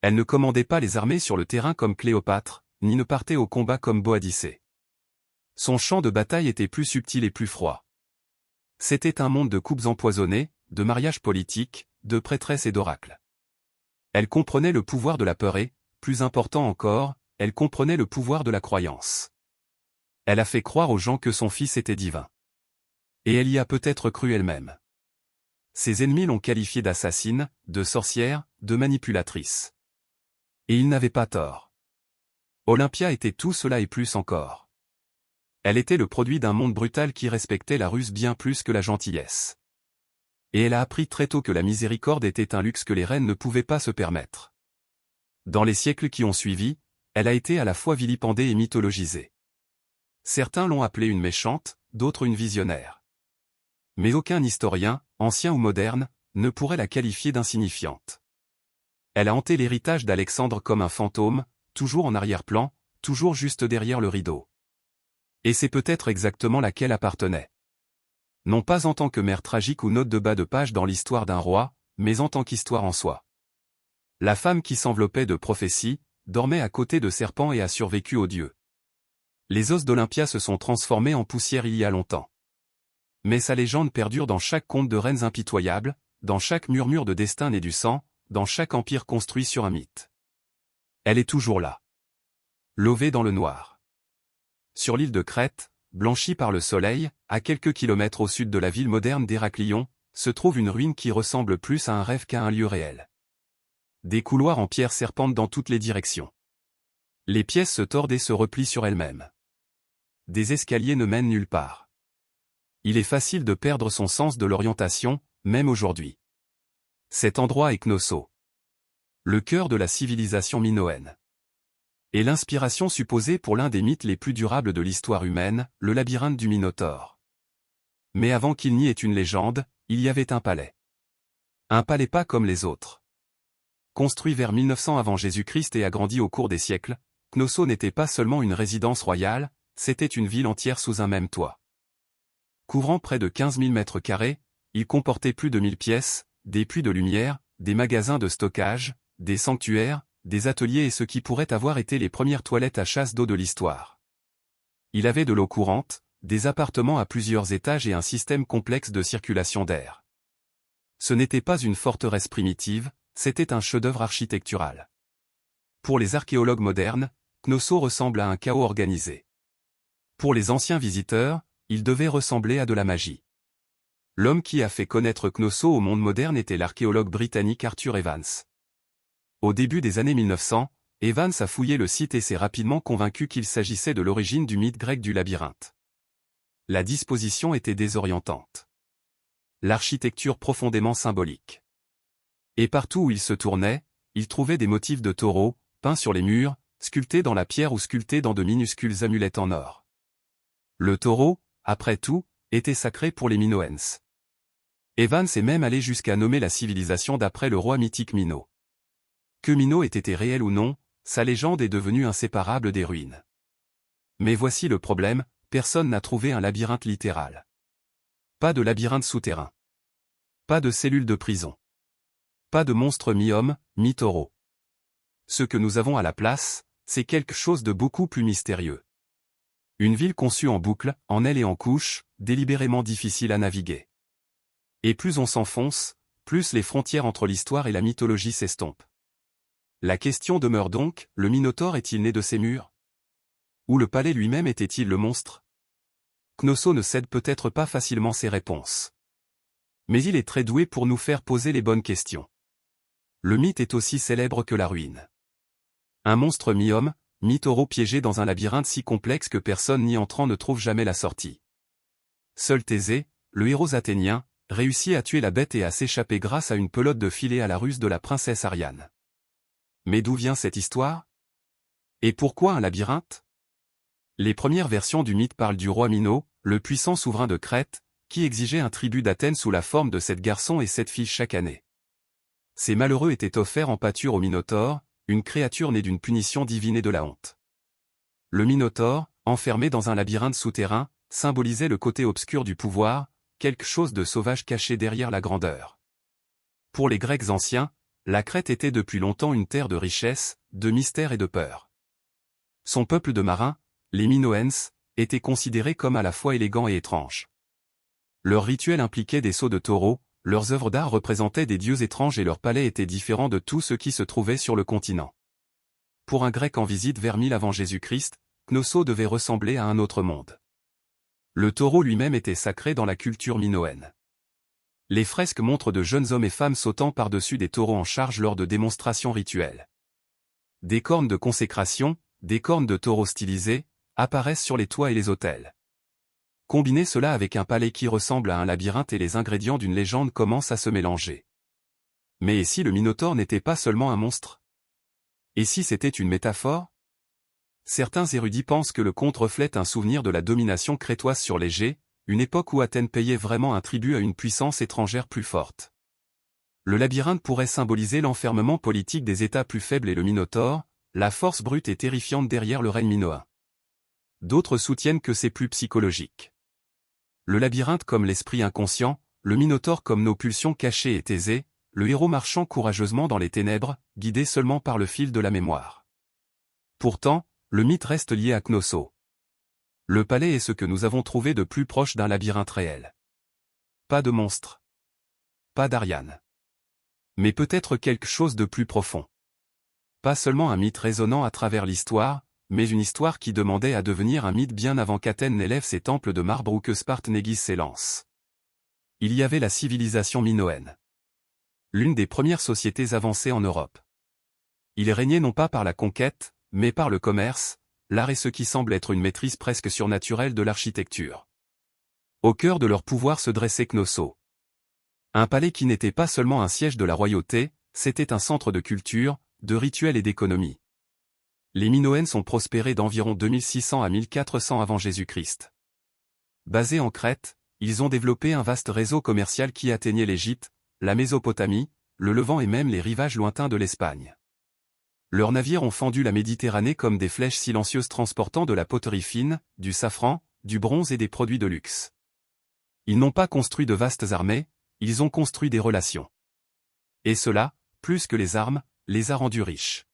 Elle ne commandait pas les armées sur le terrain comme Cléopâtre, ni ne partait au combat comme Boadicée. Son champ de bataille était plus subtil et plus froid. C'était un monde de coupes empoisonnées, de mariages politiques, de prêtresses et d'oracles. Elle comprenait le pouvoir de la peur et, plus important encore, elle comprenait le pouvoir de la croyance. Elle a fait croire aux gens que son fils était divin. Et elle y a peut-être cru elle-même. Ses ennemis l'ont qualifiée d'assassine, de sorcière, de manipulatrice. Et ils n'avaient pas tort. Olympia était tout cela et plus encore. Elle était le produit d'un monde brutal qui respectait la ruse bien plus que la gentillesse. Et elle a appris très tôt que la miséricorde était un luxe que les reines ne pouvaient pas se permettre. Dans les siècles qui ont suivi, elle a été à la fois vilipendée et mythologisée. Certains l'ont appelée une méchante, d'autres une visionnaire. Mais aucun historien, ancien ou moderne, ne pourrait la qualifier d'insignifiante. Elle a hanté l'héritage d'Alexandre comme un fantôme, toujours en arrière-plan, toujours juste derrière le rideau. Et c'est peut-être exactement laquelle appartenait. Non pas en tant que mère tragique ou note de bas de page dans l'histoire d'un roi, mais en tant qu'histoire en soi. La femme qui s'enveloppait de prophéties, dormait à côté de serpents et a survécu aux dieux. Les os d'Olympia se sont transformés en poussière il y a longtemps. Mais sa légende perdure dans chaque conte de reines impitoyables, dans chaque murmure de destin né du sang, dans chaque empire construit sur un mythe. Elle est toujours là. Lovée dans le noir. Sur l'île de Crète, blanchie par le soleil, à quelques kilomètres au sud de la ville moderne d'Héraclion, se trouve une ruine qui ressemble plus à un rêve qu'à un lieu réel. Des couloirs en pierre serpentent dans toutes les directions. Les pièces se tordent et se replient sur elles-mêmes. Des escaliers ne mènent nulle part. Il est facile de perdre son sens de l'orientation, même aujourd'hui. Cet endroit est Knossos. Le cœur de la civilisation minoenne. Et l'inspiration supposée pour l'un des mythes les plus durables de l'histoire humaine, le labyrinthe du Minotaure. Mais avant qu'il n'y ait une légende, il y avait un palais. Un palais pas comme les autres. Construit vers 1900 avant Jésus-Christ et agrandi au cours des siècles, Knossos n'était pas seulement une résidence royale, c'était une ville entière sous un même toit. Couvrant près de 15 000 mètres carrés, il comportait plus de 1000 pièces, des puits de lumière, des magasins de stockage, des sanctuaires, des ateliers et ce qui pourrait avoir été les premières toilettes à chasse d'eau de l'histoire. Il avait de l'eau courante, des appartements à plusieurs étages et un système complexe de circulation d'air. Ce n'était pas une forteresse primitive, c'était un chef-d'œuvre architectural. Pour les archéologues modernes, Knossos ressemble à un chaos organisé. Pour les anciens visiteurs, il devait ressembler à de la magie. L'homme qui a fait connaître Knossos au monde moderne était l'archéologue britannique Arthur Evans. Au début des années 1900, Evans a fouillé le site et s'est rapidement convaincu qu'il s'agissait de l'origine du mythe grec du labyrinthe. La disposition était désorientante. L'architecture profondément symbolique. Et partout où il se tournait, il trouvait des motifs de taureaux, peints sur les murs, sculptés dans la pierre ou sculptés dans de minuscules amulettes en or. Le taureau, après tout, était sacré pour les Minoens. Evans est même allé jusqu'à nommer la civilisation d'après le roi mythique Mino. Que Mino ait été réel ou non, sa légende est devenue inséparable des ruines. Mais voici le problème, personne n'a trouvé un labyrinthe littéral. Pas de labyrinthe souterrain. Pas de cellules de prison. Pas de monstre mi-homme, mi-taureau. Ce que nous avons à la place, c'est quelque chose de beaucoup plus mystérieux. Une ville conçue en boucle, en ailes et en couches, délibérément difficile à naviguer. Et plus on s'enfonce, plus les frontières entre l'histoire et la mythologie s'estompent. La question demeure donc, le Minotaure est-il né de ces murs? Ou le palais lui-même était-il le monstre? Knossos ne cède peut-être pas facilement ses réponses. Mais il est très doué pour nous faire poser les bonnes questions. Le mythe est aussi célèbre que la ruine. Un monstre mi-homme, mi-taureau piégé dans un labyrinthe si complexe que personne n'y entrant ne trouve jamais la sortie. Seul Thésée, le héros athénien, réussit à tuer la bête et à s'échapper grâce à une pelote de filet à la ruse de la princesse Ariane. Mais d'où vient cette histoire? Et pourquoi un labyrinthe? Les premières versions du mythe parlent du roi Minos, le puissant souverain de Crète, qui exigeait un tribut d'Athènes sous la forme de 7 garçons et 7 filles chaque année. Ces malheureux étaient offerts en pâture au Minotaure, une créature née d'une punition divine et de la honte. Le Minotaure, enfermé dans un labyrinthe souterrain, symbolisait le côté obscur du pouvoir, quelque chose de sauvage caché derrière la grandeur. Pour les Grecs anciens, la Crète était depuis longtemps une terre de richesse, de mystère et de peur. Son peuple de marins, les Minoens, était considéré comme à la fois élégant et étrange. Leurs rituels impliquaient des sauts de taureau, leurs œuvres d'art représentaient des dieux étranges et leurs palais étaient différents de tout ce qui se trouvait sur le continent. Pour un Grec en visite vers 1000 avant Jésus-Christ, Knossos devait ressembler à un autre monde. Le taureau lui-même était sacré dans la culture minoenne. Les fresques montrent de jeunes hommes et femmes sautant par-dessus des taureaux en charge lors de démonstrations rituelles. Des cornes de consécration, des cornes de taureaux stylisées, apparaissent sur les toits et les autels. Combinez cela avec un palais qui ressemble à un labyrinthe et les ingrédients d'une légende commencent à se mélanger. Mais et si le Minotaure n'était pas seulement un monstre? Et si c'était une métaphore? Certains érudits pensent que le conte reflète un souvenir de la domination crétoise sur l'Égée, une époque où Athènes payait vraiment un tribut à une puissance étrangère plus forte. Le labyrinthe pourrait symboliser l'enfermement politique des États plus faibles et le Minotaure, la force brute et terrifiante derrière le règne minoen. d'autres soutiennent que c'est plus psychologique. Le labyrinthe comme l'esprit inconscient, le minotaure comme nos pulsions cachées et taisées, le héros marchant courageusement dans les ténèbres, guidé seulement par le fil de la mémoire. Pourtant, le mythe reste lié à Knossos. Le palais est ce que nous avons trouvé de plus proche d'un labyrinthe réel. Pas de monstre. Pas d'Ariane. Mais peut-être quelque chose de plus profond. Pas seulement un mythe résonnant à travers l'histoire, mais une histoire qui demandait à devenir un mythe bien avant qu'Athènes n'élève ses temples de marbre ou que Sparte n'aiguise ses lances. Il y avait la civilisation minoenne. L'une des premières sociétés avancées en Europe. Il régnait non pas par la conquête, mais par le commerce, l'art et ce qui semble être une maîtrise presque surnaturelle de l'architecture. Au cœur de leur pouvoir se dressait Knossos. Un palais qui n'était pas seulement un siège de la royauté, c'était un centre de culture, de rituels et d'économie. Les Minoennes ont prospéré d'environ 2600 à 1400 avant Jésus-Christ. Basés en Crète, ils ont développé un vaste réseau commercial qui atteignait l'Égypte, la Mésopotamie, le Levant et même les rivages lointains de l'Espagne. Leurs navires ont fendu la Méditerranée comme des flèches silencieuses transportant de la poterie fine, du safran, du bronze et des produits de luxe. Ils n'ont pas construit de vastes armées, ils ont construit des relations. Et cela, plus que les armes, les a rendus riches.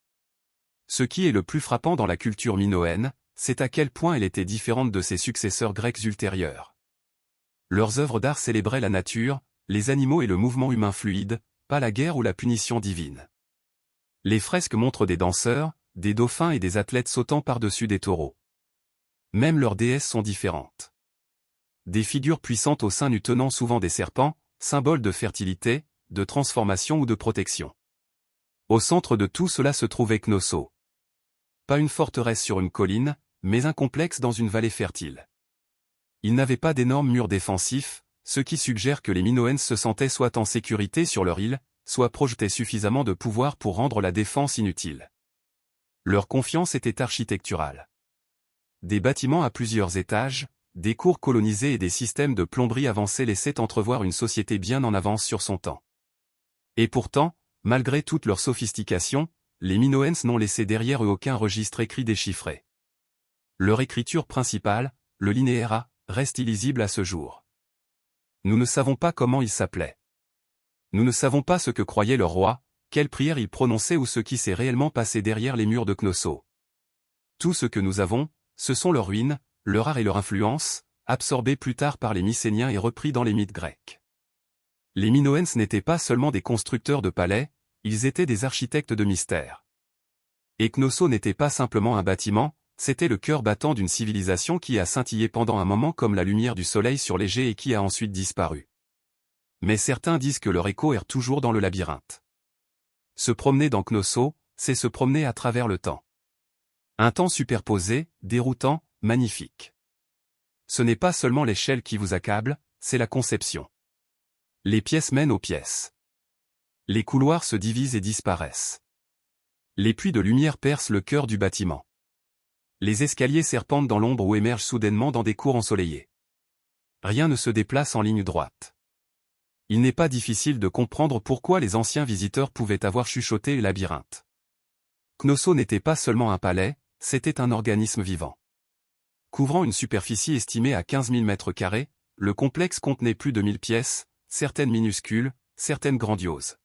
Ce qui est le plus frappant dans la culture minoenne, c'est à quel point elle était différente de ses successeurs grecs ultérieurs. Leurs œuvres d'art célébraient la nature, les animaux et le mouvement humain fluide, pas la guerre ou la punition divine. Les fresques montrent des danseurs, des dauphins et des athlètes sautant par-dessus des taureaux. Même leurs déesses sont différentes. Des figures puissantes au sein nu tenant souvent des serpents, symboles de fertilité, de transformation ou de protection. Au centre de tout cela se trouvait Knossos. Pas une forteresse sur une colline, mais un complexe dans une vallée fertile. Il n'avait pas d'énormes murs défensifs, ce qui suggère que les Minoennes se sentaient soit en sécurité sur leur île, soit projetaient suffisamment de pouvoir pour rendre la défense inutile. Leur confiance était architecturale. Des bâtiments à plusieurs étages, des cours colonisées et des systèmes de plomberie avancés laissaient entrevoir une société bien en avance sur son temps. Et pourtant, malgré toute leur sophistication, les Minoennes n'ont laissé derrière eux aucun registre écrit déchiffré. Leur écriture principale, le linéaire A, reste illisible à ce jour. Nous ne savons pas comment ils s'appelaient. Nous ne savons pas ce que croyait leur roi, quelle prière il prononçait ou ce qui s'est réellement passé derrière les murs de Knossos. Tout ce que nous avons, ce sont leurs ruines, leur art et leur influence, absorbés plus tard par les Mycéniens et repris dans les mythes grecs. Les Minoennes n'étaient pas seulement des constructeurs de palais, ils étaient des architectes de mystère. Et Knossos n'était pas simplement un bâtiment, c'était le cœur battant d'une civilisation qui a scintillé pendant un moment comme la lumière du soleil sur l'Égée et qui a ensuite disparu. Mais certains disent que leur écho erre toujours dans le labyrinthe. Se promener dans Knossos, c'est se promener à travers le temps. Un temps superposé, déroutant, magnifique. Ce n'est pas seulement l'échelle qui vous accable, c'est la conception. Les pièces mènent aux pièces. Les couloirs se divisent et disparaissent. Les puits de lumière percent le cœur du bâtiment. Les escaliers serpentent dans l'ombre ou émergent soudainement dans des cours ensoleillées. Rien ne se déplace en ligne droite. Il n'est pas difficile de comprendre pourquoi les anciens visiteurs pouvaient avoir chuchoté le labyrinthe. Knossos n'était pas seulement un palais, c'était un organisme vivant. Couvrant une superficie estimée à 15 000 mètres carrés, le complexe contenait plus de 1000 pièces, certaines minuscules, certaines grandioses.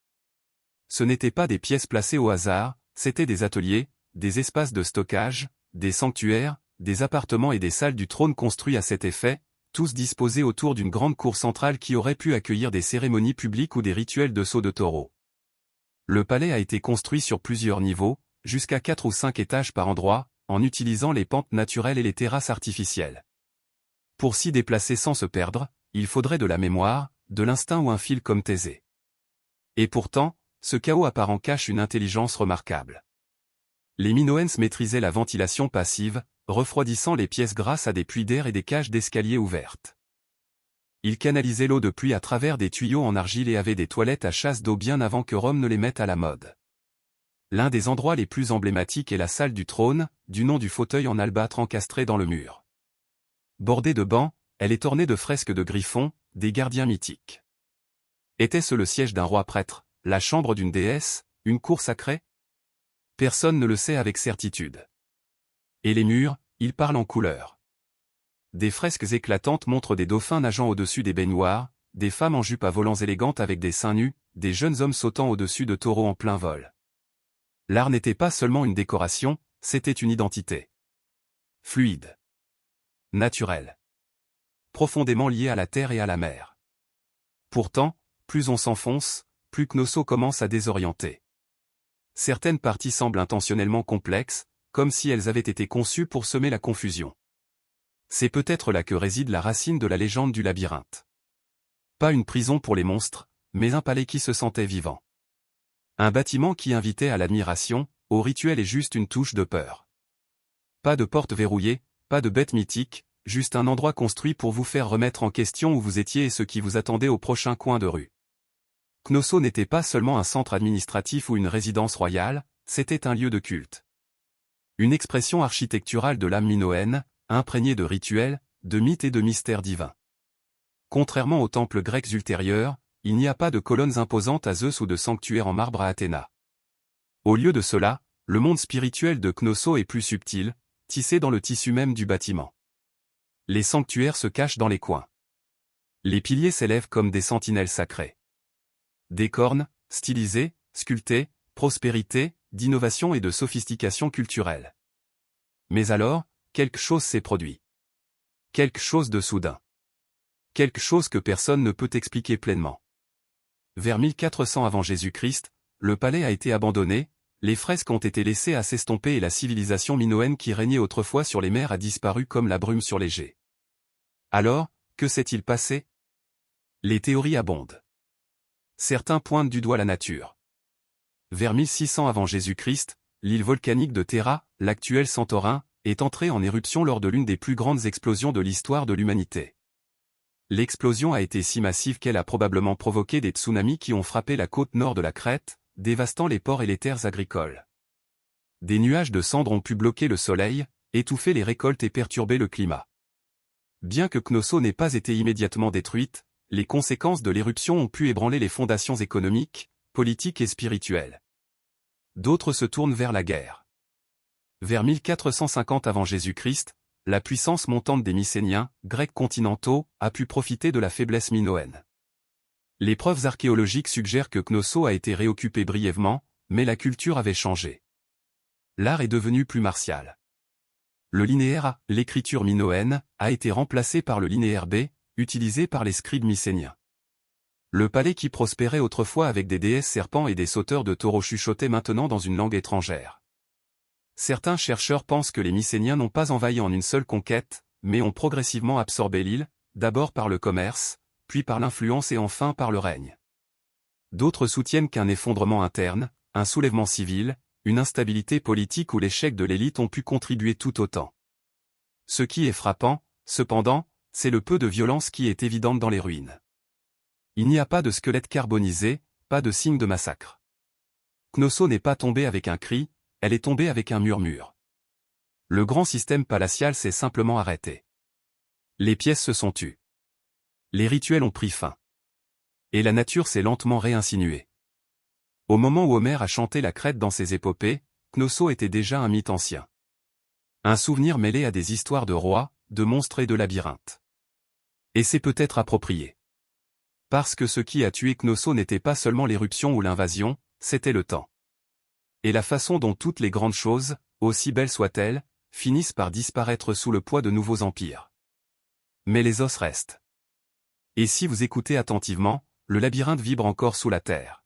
Ce n'étaient pas des pièces placées au hasard, c'étaient des ateliers, des espaces de stockage, des sanctuaires, des appartements et des salles du trône construits à cet effet, tous disposés autour d'une grande cour centrale qui aurait pu accueillir des cérémonies publiques ou des rituels de saut de taureau. Le palais a été construit sur plusieurs niveaux, jusqu'à 4 ou 5 étages par endroit, en utilisant les pentes naturelles et les terrasses artificielles. Pour s'y déplacer sans se perdre, il faudrait de la mémoire, de l'instinct ou un fil comme Thésée. Et pourtant, ce chaos apparent cache une intelligence remarquable. Les Minoennes maîtrisaient la ventilation passive, refroidissant les pièces grâce à des puits d'air et des cages d'escalier ouvertes. Ils canalisaient l'eau de pluie à travers des tuyaux en argile et avaient des toilettes à chasse d'eau bien avant que Rome ne les mette à la mode. L'un des endroits les plus emblématiques est la salle du trône, du nom du fauteuil en albâtre encastré dans le mur. Bordée de bancs, elle est ornée de fresques de griffons, des gardiens mythiques. Était-ce le siège d'un roi prêtre, la chambre d'une déesse, une cour sacrée? Personne ne le sait avec certitude. Et les murs, ils parlent en couleurs. des fresques éclatantes montrent des dauphins nageant au-dessus des baignoires, des femmes en jupe à volants élégantes avec des seins nus, des jeunes hommes sautant au-dessus de taureaux en plein vol. L'art n'était pas seulement une décoration, c'était une identité. Fluide. Naturelle. Profondément liée à la terre et à la mer. Pourtant, plus on s'enfonce, plus Knossos commence à désorienter. Certaines parties semblent intentionnellement complexes, comme si elles avaient été conçues pour semer la confusion. C'est peut-être là que réside la racine de la légende du labyrinthe. Pas une prison pour les monstres, mais un palais qui se sentait vivant. Un bâtiment qui invitait à l'admiration, au rituel et juste une touche de peur. Pas de porte verrouillée, pas de bête mythique, juste un endroit construit pour vous faire remettre en question où vous étiez et ce qui vous attendait au prochain coin de rue. Knossos n'était pas seulement un centre administratif ou une résidence royale, c'était un lieu de culte. Une expression architecturale de l'âme minoenne, imprégnée de rituels, de mythes et de mystères divins. Contrairement aux temples grecs ultérieurs, il n'y a pas de colonnes imposantes à Zeus ou de sanctuaires en marbre à Athéna. Au lieu de cela, le monde spirituel de Knossos est plus subtil, tissé dans le tissu même du bâtiment. Les sanctuaires se cachent dans les coins. Les piliers s'élèvent comme des sentinelles sacrées. Des cornes, stylisées, sculptées, prospérité, d'innovation et de sophistication culturelle. Mais alors, quelque chose s'est produit. Quelque chose de soudain. Quelque chose que personne ne peut expliquer pleinement. Vers 1400 avant Jésus-Christ, le palais a été abandonné, les fresques ont été laissées à s'estomper et la civilisation minoenne qui régnait autrefois sur les mers a disparu comme la brume sur les jets. Alors, que s'est-il passé? Les théories abondent. Certains pointent du doigt la nature. Vers 1600 avant Jésus-Christ, l'île volcanique de Terra, l'actuel Santorin, est entrée en éruption lors de l'une des plus grandes explosions de l'histoire de l'humanité. L'explosion a été si massive qu'elle a probablement provoqué des tsunamis qui ont frappé la côte nord de la Crète, dévastant les ports et les terres agricoles. Des nuages de cendres ont pu bloquer le soleil, étouffer les récoltes et perturber le climat. Bien que Knossos n'ait pas été immédiatement détruite, les conséquences de l'éruption ont pu ébranler les fondations économiques, politiques et spirituelles. D'autres se tournent vers la guerre. Vers 1450 avant Jésus-Christ, la puissance montante des Mycéniens, Grecs continentaux, a pu profiter de la faiblesse minoenne. Les preuves archéologiques suggèrent que Knossos a été réoccupé brièvement, mais la culture avait changé. L'art est devenu plus martial. Le linéaire A, l'écriture minoenne, a été remplacé par le linéaire B, utilisé par les scribes mycéniens. Le palais qui prospérait autrefois avec des déesses serpents et des sauteurs de taureaux chuchotait maintenant dans une langue étrangère. Certains chercheurs pensent que les Mycéniens n'ont pas envahi en une seule conquête, mais ont progressivement absorbé l'île, d'abord par le commerce, puis par l'influence et enfin par le règne. D'autres soutiennent qu'un effondrement interne, un soulèvement civil, une instabilité politique ou l'échec de l'élite ont pu contribuer tout autant. Ce qui est frappant, cependant, c'est le peu de violence qui est évidente dans les ruines. Il n'y a pas de squelette carbonisé, pas de signe de massacre. Knossos n'est pas tombé avec un cri, elle est tombée avec un murmure. Le grand système palatial s'est simplement arrêté. Les pièces se sont tues. Les rituels ont pris fin. Et la nature s'est lentement réinsinuée. Au moment où Homère a chanté la Crète dans ses épopées, Knossos était déjà un mythe ancien. Un souvenir mêlé à des histoires de rois, de monstres et de labyrinthes. Et c'est peut-être approprié. Parce que ce qui a tué Knossos n'était pas seulement l'éruption ou l'invasion, c'était le temps. Et la façon dont toutes les grandes choses, aussi belles soient-elles, finissent par disparaître sous le poids de nouveaux empires. Mais les os restent. Et si vous écoutez attentivement, le labyrinthe vibre encore sous la terre.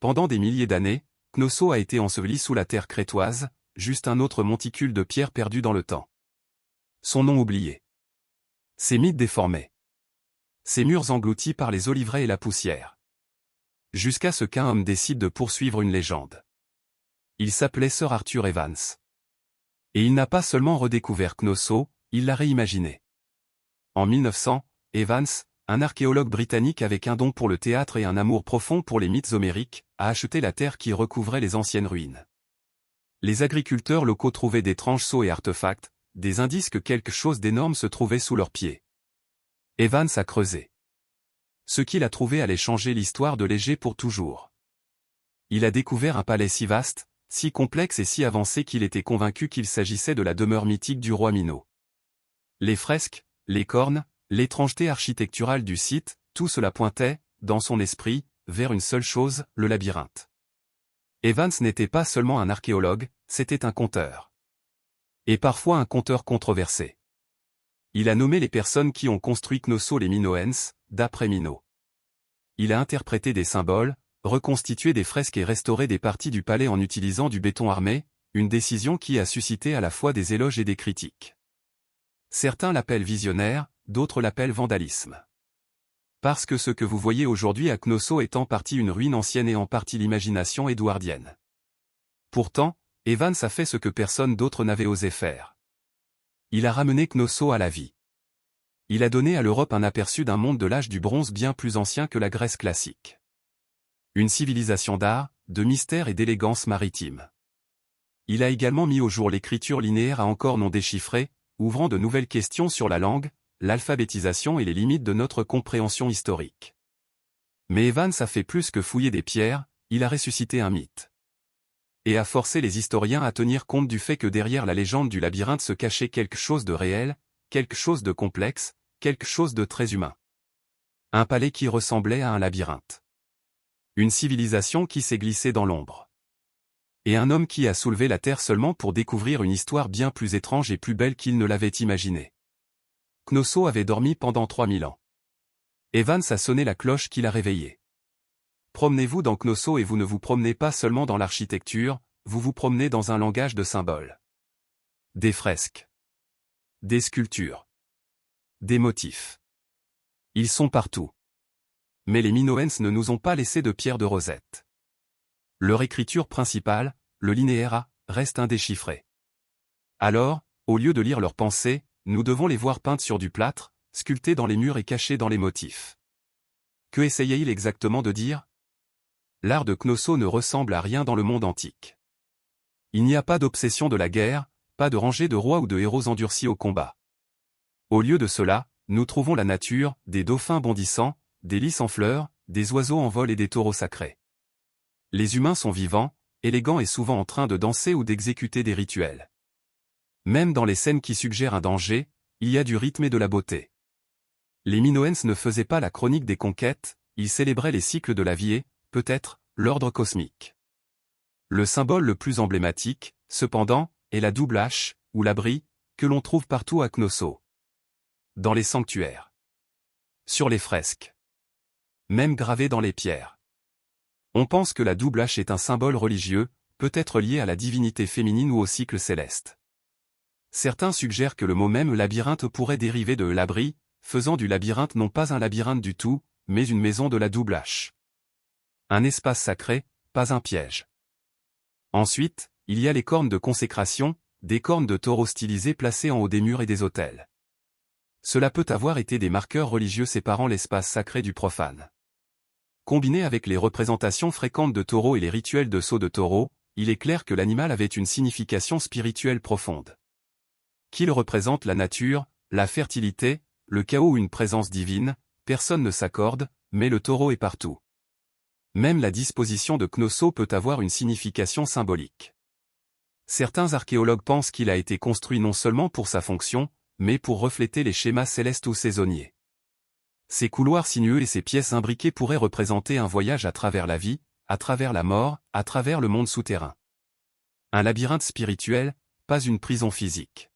Pendant des milliers d'années, Knossos a été enseveli sous la terre crétoise, juste un autre monticule de pierre perdu dans le temps. Son nom oublié. Ses mythes déformés. Ses murs engloutis par les oliveraies et la poussière. Jusqu'à ce qu'un homme décide de poursuivre une légende. Il s'appelait Sir Arthur Evans. Et il n'a pas seulement redécouvert Knossos, il l'a réimaginé. En 1900, Evans, un archéologue britannique avec un don pour le théâtre et un amour profond pour les mythes homériques, a acheté la terre qui recouvrait les anciennes ruines. Les agriculteurs locaux trouvaient d'étranges sceaux et artefacts, des indices que quelque chose d'énorme se trouvait sous leurs pieds. Evans a creusé. Ce qu'il a trouvé allait changer l'histoire de l'Égée pour toujours. Il a découvert un palais si vaste, si complexe et si avancé qu'il était convaincu qu'il s'agissait de la demeure mythique du roi Minos. Les fresques, les cornes, l'étrangeté architecturale du site, tout cela pointait, dans son esprit, vers une seule chose, le labyrinthe. Evans n'était pas seulement un archéologue, c'était un conteur. Et parfois un conteur controversé. Il a nommé les personnes qui ont construit Knossos les Minoens, d'après Mino. Il a interprété des symboles, reconstitué des fresques et restauré des parties du palais en utilisant du béton armé, une décision qui a suscité à la fois des éloges et des critiques. Certains l'appellent visionnaire, d'autres l'appellent vandalisme. Parce que ce que vous voyez aujourd'hui à Knossos est en partie une ruine ancienne et en partie l'imagination édouardienne. Pourtant, Evans a fait ce que personne d'autre n'avait osé faire. Il a ramené Knossos à la vie. Il a donné à l'Europe un aperçu d'un monde de l'âge du bronze bien plus ancien que la Grèce classique. Une civilisation d'art, de mystère et d'élégance maritime. Il a également mis au jour l'écriture linéaire à encore non déchiffrée, ouvrant de nouvelles questions sur la langue, l'alphabétisation et les limites de notre compréhension historique. Mais Evans a fait plus que fouiller des pierres, il a ressuscité un mythe. Et a forcé les historiens à tenir compte du fait que derrière la légende du labyrinthe se cachait quelque chose de réel, quelque chose de complexe, quelque chose de très humain. Un palais qui ressemblait à un labyrinthe. Une civilisation qui s'est glissée dans l'ombre. Et un homme qui a soulevé la terre seulement pour découvrir une histoire bien plus étrange et plus belle qu'il ne l'avait imaginée. Knossos avait dormi pendant 3000 ans. Evans a sonné la cloche qui l'a réveillé. Promenez-vous dans Knossos et vous ne vous promenez pas seulement dans l'architecture, vous vous promenez dans un langage de symboles. Des fresques. Des sculptures. Des motifs. Ils sont partout. Mais les Minoens ne nous ont pas laissé de pierre de Rosette. Leur écriture principale, le linéaire A, reste indéchiffré. Alors, au lieu de lire leurs pensées, nous devons les voir peintes sur du plâtre, sculptées dans les murs et cachées dans les motifs. Que essayait-il exactement de dire? L'art de Knossos ne ressemble à rien dans le monde antique. Il n'y a pas d'obsession de la guerre, pas de rangée de rois ou de héros endurcis au combat. Au lieu de cela, nous trouvons la nature, des dauphins bondissants, des lys en fleurs, des oiseaux en vol et des taureaux sacrés. Les humains sont vivants, élégants et souvent en train de danser ou d'exécuter des rituels. Même dans les scènes qui suggèrent un danger, il y a du rythme et de la beauté. Les Minoens ne faisaient pas la chronique des conquêtes, ils célébraient les cycles de la vie et, peut-être, l'ordre cosmique. Le symbole le plus emblématique, cependant, est la double hache, ou l'abri, que l'on trouve partout à Knossos. Dans les sanctuaires. Sur les fresques. Même gravée dans les pierres. On pense que la double hache est un symbole religieux, peut-être lié à la divinité féminine ou au cycle céleste. Certains suggèrent que le mot même labyrinthe pourrait dériver de l'abri, faisant du labyrinthe non pas un labyrinthe du tout, mais une maison de la double hache. Un espace sacré, pas un piège. Ensuite, il y a les cornes de consécration, des cornes de taureau stylisées placées en haut des murs et des autels. Cela peut avoir été des marqueurs religieux séparant l'espace sacré du profane. Combiné avec les représentations fréquentes de taureaux et les rituels de saut de taureau, il est clair que l'animal avait une signification spirituelle profonde. Qu'il représente la nature, la fertilité, le chaos ou une présence divine, personne ne s'accorde, mais le taureau est partout. Même la disposition de Knossos peut avoir une signification symbolique. Certains archéologues pensent qu'il a été construit non seulement pour sa fonction, mais pour refléter les schémas célestes ou saisonniers. Ces couloirs sinueux et ces pièces imbriquées pourraient représenter un voyage à travers la vie, à travers la mort, à travers le monde souterrain. Un labyrinthe spirituel, pas une prison physique.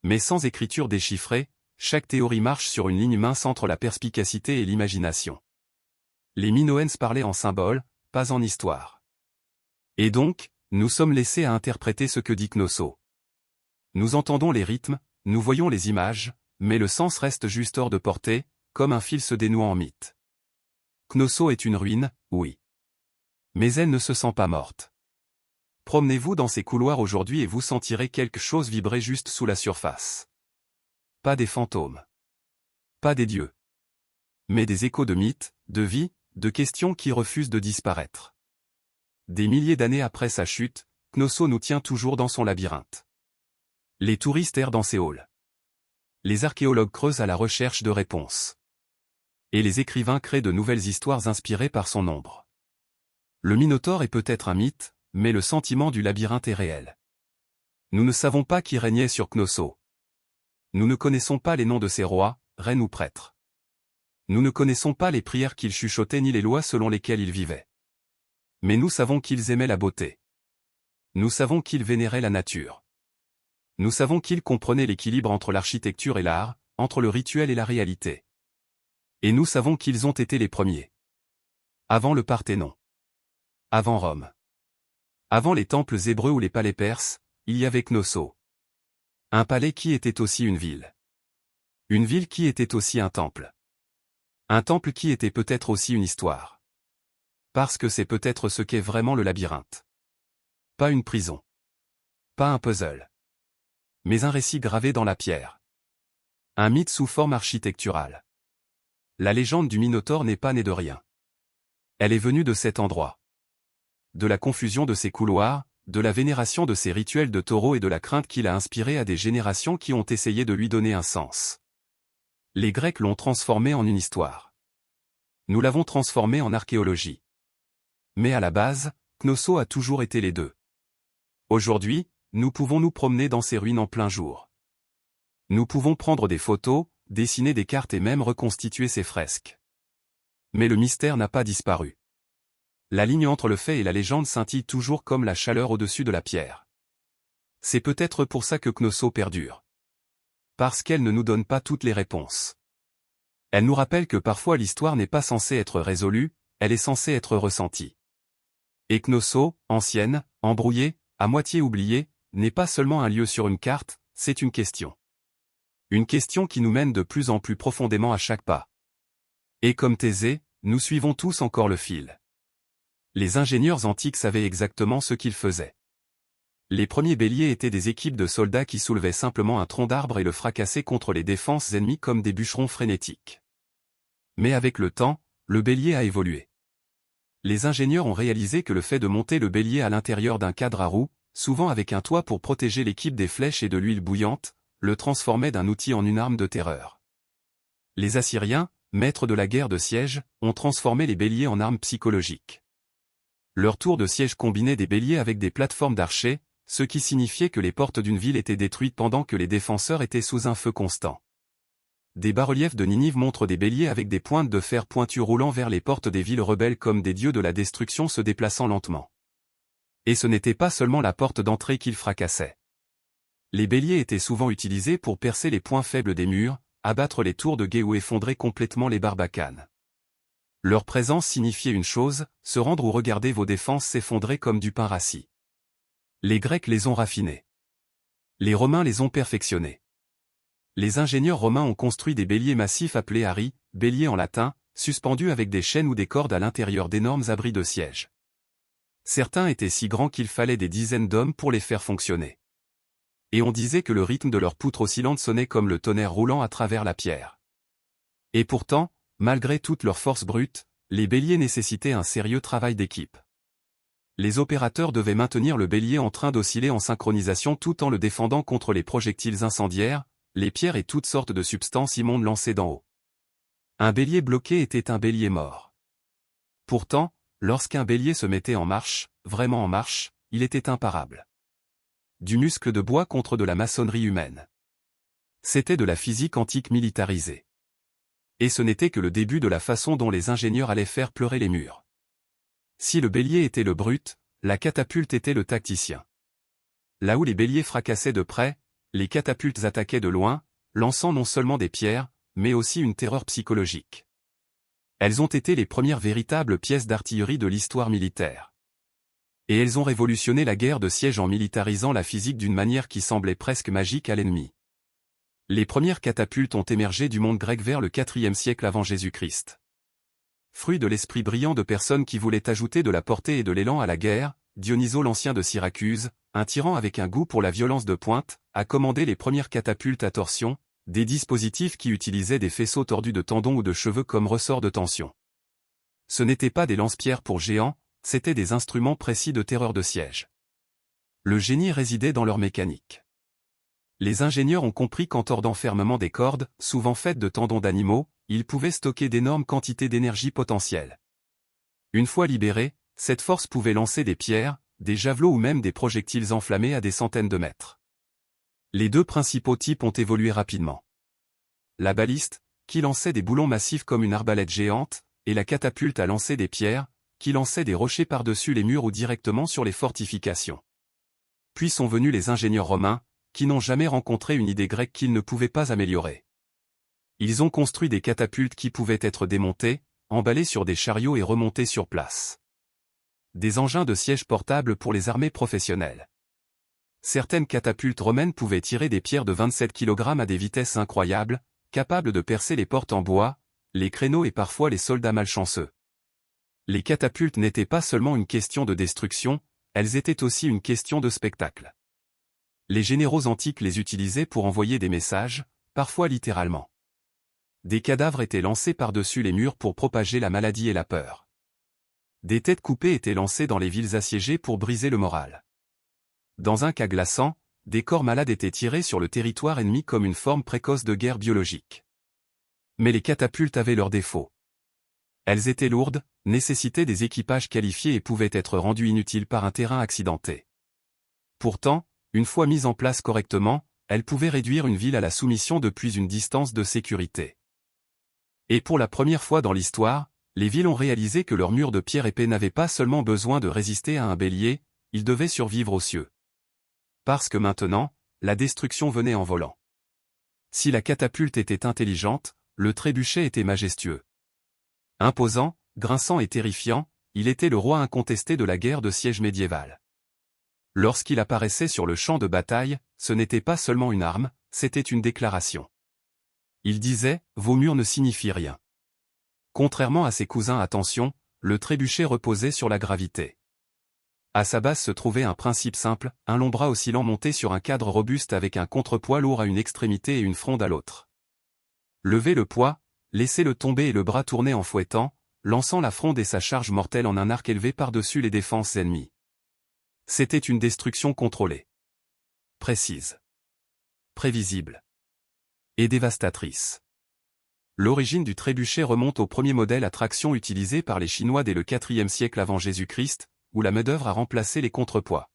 Mais sans écriture déchiffrée, chaque théorie marche sur une ligne mince entre la perspicacité et l'imagination. Les Minoens parlaient en symboles, pas en histoire. Et donc, nous sommes laissés à interpréter ce que dit Knossos. Nous entendons les rythmes, nous voyons les images, mais le sens reste juste hors de portée, comme un fil se dénouant en mythe. Knossos est une ruine, oui. Mais elle ne se sent pas morte. Promenez-vous dans ces couloirs aujourd'hui et vous sentirez quelque chose vibrer juste sous la surface. Pas des fantômes. Pas des dieux. Mais des échos de mythes, de vie, de questions qui refusent de disparaître. Des milliers d'années après sa chute, Knossos nous tient toujours dans son labyrinthe. Les touristes errent dans ses halls. Les archéologues creusent à la recherche de réponses. Et les écrivains créent de nouvelles histoires inspirées par son ombre. Le Minotaure est peut-être un mythe, mais le sentiment du labyrinthe est réel. Nous ne savons pas qui régnait sur Knossos. Nous ne connaissons pas les noms de ces rois, reines ou prêtres. Nous ne connaissons pas les prières qu'ils chuchotaient ni les lois selon lesquelles ils vivaient. Mais nous savons qu'ils aimaient la beauté. Nous savons qu'ils vénéraient la nature. Nous savons qu'ils comprenaient l'équilibre entre l'architecture et l'art, entre le rituel et la réalité. Et nous savons qu'ils ont été les premiers. Avant le Parthénon. Avant Rome. Avant les temples hébreux ou les palais perses, il y avait Knossos. Un palais qui était aussi une ville. Une ville qui était aussi un temple. Un temple qui était peut-être aussi une histoire. Parce que c'est peut-être ce qu'est vraiment le labyrinthe. Pas une prison. Pas un puzzle. Mais un récit gravé dans la pierre. Un mythe sous forme architecturale. La légende du Minotaure n'est pas née de rien. Elle est venue de cet endroit. De la confusion de ses couloirs, de la vénération de ses rituels de taureau et de la crainte qu'il a inspirée à des générations qui ont essayé de lui donner un sens. Les Grecs l'ont transformé en une histoire. Nous l'avons transformé en archéologie. Mais à la base, Knossos a toujours été les deux. Aujourd'hui, nous pouvons nous promener dans ces ruines en plein jour. Nous pouvons prendre des photos, dessiner des cartes et même reconstituer ces fresques. Mais le mystère n'a pas disparu. La ligne entre le fait et la légende scintille toujours comme la chaleur au-dessus de la pierre. C'est peut-être pour ça que Knossos perdure. Parce qu'elle ne nous donne pas toutes les réponses. Elle nous rappelle que parfois l'histoire n'est pas censée être résolue, elle est censée être ressentie. Et Knossos, ancienne, embrouillée, à moitié oubliée, n'est pas seulement un lieu sur une carte, c'est une question. Une question qui nous mène de plus en plus profondément à chaque pas. Et comme Thésée, nous suivons tous encore le fil. Les ingénieurs antiques savaient exactement ce qu'ils faisaient. Les premiers béliers étaient des équipes de soldats qui soulevaient simplement un tronc d'arbre et le fracassaient contre les défenses ennemies comme des bûcherons frénétiques. Mais avec le temps, le bélier a évolué. Les ingénieurs ont réalisé que le fait de monter le bélier à l'intérieur d'un cadre à roues, souvent avec un toit pour protéger l'équipe des flèches et de l'huile bouillante, le transformait d'un outil en une arme de terreur. Les Assyriens, maîtres de la guerre de siège, ont transformé les béliers en armes psychologiques. Leur tour de siège combinait des béliers avec des plateformes d'archers, ce qui signifiait que les portes d'une ville étaient détruites pendant que les défenseurs étaient sous un feu constant. Des bas-reliefs de Ninive montrent des béliers avec des pointes de fer pointues roulant vers les portes des villes rebelles comme des dieux de la destruction se déplaçant lentement. Et ce n'était pas seulement la porte d'entrée qu'ils fracassaient. Les béliers étaient souvent utilisés pour percer les points faibles des murs, abattre les tours de guet ou effondrer complètement les barbacanes. Leur présence signifiait une chose, se rendre ou regarder vos défenses s'effondrer comme du pain rassis. Les Grecs les ont raffinés. Les Romains les ont perfectionnés. Les ingénieurs romains ont construit des béliers massifs appelés arii, béliers en latin, suspendus avec des chaînes ou des cordes à l'intérieur d'énormes abris de siège. Certains étaient si grands qu'il fallait des dizaines d'hommes pour les faire fonctionner. Et on disait que le rythme de leurs poutres oscillantes sonnait comme le tonnerre roulant à travers la pierre. Et pourtant, malgré toute leur force brute, les béliers nécessitaient un sérieux travail d'équipe. Les opérateurs devaient maintenir le bélier en train d'osciller en synchronisation tout en le défendant contre les projectiles incendiaires, les pierres et toutes sortes de substances immondes lancées d'en haut. Un bélier bloqué était un bélier mort. Pourtant, lorsqu'un bélier se mettait en marche, vraiment en marche, il était imparable. Du muscle de bois contre de la maçonnerie humaine. C'était de la physique antique militarisée. Et ce n'était que le début de la façon dont les ingénieurs allaient faire pleurer les murs. Si le bélier était le brute, la catapulte était le tacticien. Là où les béliers fracassaient de près, les catapultes attaquaient de loin, lançant non seulement des pierres, mais aussi une terreur psychologique. Elles ont été les premières véritables pièces d'artillerie de l'histoire militaire. Et elles ont révolutionné la guerre de siège en militarisant la physique d'une manière qui semblait presque magique à l'ennemi. Les premières catapultes ont émergé du monde grec vers le IVe siècle avant Jésus-Christ. Fruit de l'esprit brillant de personnes qui voulaient ajouter de la portée et de l'élan à la guerre, Dionysos l'Ancien de Syracuse, un tyran avec un goût pour la violence de pointe, a commandé les premières catapultes à torsion, des dispositifs qui utilisaient des faisceaux tordus de tendons ou de cheveux comme ressort de tension. Ce n'étaient pas des lance-pierres pour géants, c'étaient des instruments précis de terreur de siège. Le génie résidait dans leur mécanique. Les ingénieurs ont compris qu'en tordant fermement des cordes, souvent faites de tendons d'animaux, ils pouvaient stocker d'énormes quantités d'énergie potentielle. Une fois libérée, cette force pouvait lancer des pierres, des javelots ou même des projectiles enflammés à des centaines de mètres. Les deux principaux types ont évolué rapidement. La baliste, qui lançait des boulons massifs comme une arbalète géante, et la catapulte à lancer des pierres, qui lançait des rochers par-dessus les murs ou directement sur les fortifications. Puis sont venus les ingénieurs romains, qui n'ont jamais rencontré une idée grecque qu'ils ne pouvaient pas améliorer. Ils ont construit des catapultes qui pouvaient être démontées, emballées sur des chariots et remontées sur place. Des engins de siège portables pour les armées professionnelles. Certaines catapultes romaines pouvaient tirer des pierres de 27 kg à des vitesses incroyables, capables de percer les portes en bois, les créneaux et parfois les soldats malchanceux. Les catapultes n'étaient pas seulement une question de destruction, elles étaient aussi une question de spectacle. Les généraux antiques les utilisaient pour envoyer des messages, parfois littéralement. Des cadavres étaient lancés par-dessus les murs pour propager la maladie et la peur. Des têtes coupées étaient lancées dans les villes assiégées pour briser le moral. Dans un cas glaçant, des corps malades étaient tirés sur le territoire ennemi comme une forme précoce de guerre biologique. Mais les catapultes avaient leurs défauts. Elles étaient lourdes, nécessitaient des équipages qualifiés et pouvaient être rendues inutiles par un terrain accidenté. Pourtant, une fois mises en place correctement, elles pouvaient réduire une ville à la soumission depuis une distance de sécurité. Et pour la première fois dans l'histoire, les villes ont réalisé que leurs murs de pierre épais n'avaient pas seulement besoin de résister à un bélier, ils devaient survivre aux cieux. Parce que maintenant, la destruction venait en volant. Si la catapulte était intelligente, le trébuchet était majestueux. Imposant, grinçant et terrifiant, il était le roi incontesté de la guerre de siège médiévale. Lorsqu'il apparaissait sur le champ de bataille, ce n'était pas seulement une arme, c'était une déclaration. Il disait, « Vos murs ne signifient rien ». Contrairement à ses cousins à tension, le trébuchet reposait sur la gravité. À sa base se trouvait un principe simple, un long bras oscillant monté sur un cadre robuste avec un contrepoids lourd à une extrémité et une fronde à l'autre. Levez le poids, laissez-le tomber et le bras tourner en fouettant, lançant la fronde et sa charge mortelle en un arc élevé par-dessus les défenses ennemies. C'était une destruction contrôlée. Précise. Prévisible. Et dévastatrice. L'origine du trébuchet remonte au premier modèle à traction utilisé par les Chinois dès le IVe siècle avant Jésus-Christ, où la main-d'œuvre a remplacé les contrepoids.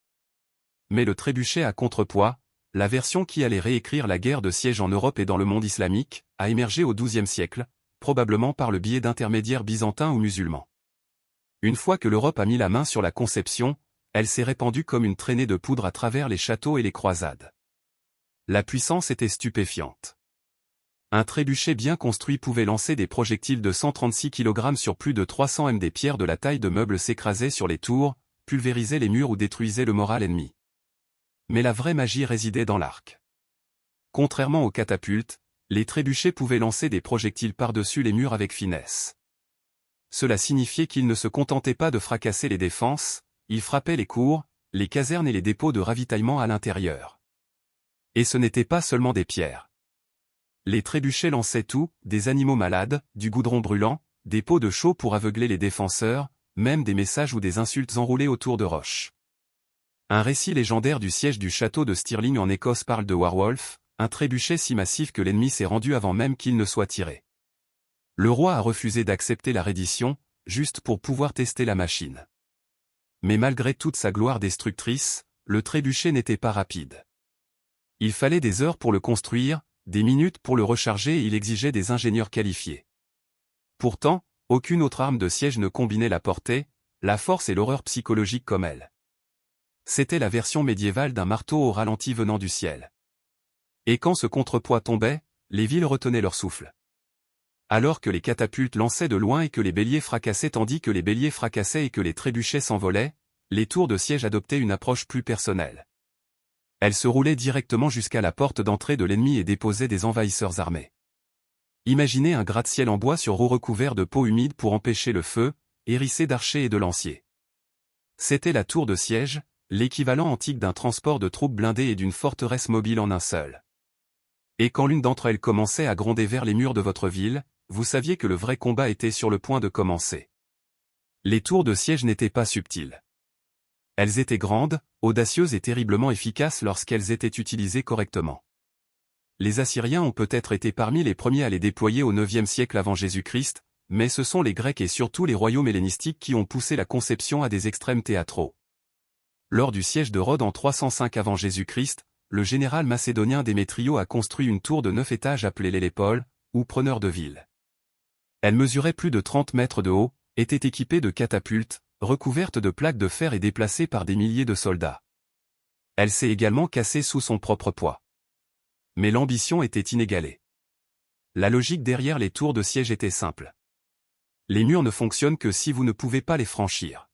Mais le trébuchet à contrepoids, la version qui allait réécrire la guerre de siège en Europe et dans le monde islamique, a émergé au XIIe siècle, probablement par le biais d'intermédiaires byzantins ou musulmans. Une fois que l'Europe a mis la main sur la conception, elle s'est répandue comme une traînée de poudre à travers les châteaux et les croisades. La puissance était stupéfiante. Un trébuchet bien construit pouvait lancer des projectiles de 136 kg sur plus de 300 m. Des pierres de la taille de meubles s'écrasaient sur les tours, pulvérisaient les murs ou détruisaient le moral ennemi. Mais la vraie magie résidait dans l'arc. Contrairement aux catapultes, les trébuchets pouvaient lancer des projectiles par-dessus les murs avec finesse. Cela signifiait qu'ils ne se contentaient pas de fracasser les défenses, ils frappaient les cours, les casernes et les dépôts de ravitaillement à l'intérieur. Et ce n'étaient pas seulement des pierres. Les trébuchets lançaient tout, des animaux malades, du goudron brûlant, des pots de chaux pour aveugler les défenseurs, même des messages ou des insultes enroulées autour de roches. Un récit légendaire du siège du château de Stirling en Écosse parle de Warwolf, un trébuchet si massif que l'ennemi s'est rendu avant même qu'il ne soit tiré. Le roi a refusé d'accepter la reddition, juste pour pouvoir tester la machine. Mais malgré toute sa gloire destructrice, le trébuchet n'était pas rapide. Il fallait des heures pour le construire, des minutes pour le recharger et il exigeait des ingénieurs qualifiés. Pourtant, aucune autre arme de siège ne combinait la portée, la force et l'horreur psychologique comme elle. C'était la version médiévale d'un marteau au ralenti venant du ciel. Et quand ce contrepoids tombait, les villes retenaient leur souffle. Alors que les catapultes lançaient de loin et que les béliers fracassaient tandis que les béliers fracassaient et que les trébuchets s'envolaient, les tours de siège adoptaient une approche plus personnelle. Elles se roulaient directement jusqu'à la porte d'entrée de l'ennemi et déposaient des envahisseurs armés. Imaginez un gratte-ciel en bois sur roues recouvert de peau humide pour empêcher le feu, hérissé d'archers et de lanciers. C'était la tour de siège, l'équivalent antique d'un transport de troupes blindées et d'une forteresse mobile en un seul. Et quand l'une d'entre elles commençait à gronder vers les murs de votre ville, vous saviez que le vrai combat était sur le point de commencer. Les tours de siège n'étaient pas subtiles. Elles étaient grandes, audacieuses et terriblement efficaces lorsqu'elles étaient utilisées correctement. Les Assyriens ont peut-être été parmi les premiers à les déployer au IXe siècle avant Jésus-Christ, mais ce sont les Grecs et surtout les royaumes hellénistiques qui ont poussé la conception à des extrêmes théâtraux. Lors du siège de Rhodes en 305 avant Jésus-Christ, le général macédonien Démétrio a construit une tour de 9 étages appelée l'Hélépole, ou preneur de ville. Elle mesurait plus de 30 mètres de haut, était équipée de catapultes, recouverte de plaques de fer et déplacée par des milliers de soldats. Elle s'est également cassée sous son propre poids. Mais l'ambition était inégalée. La logique derrière les tours de siège était simple. Les murs ne fonctionnent que si vous ne pouvez pas les franchir.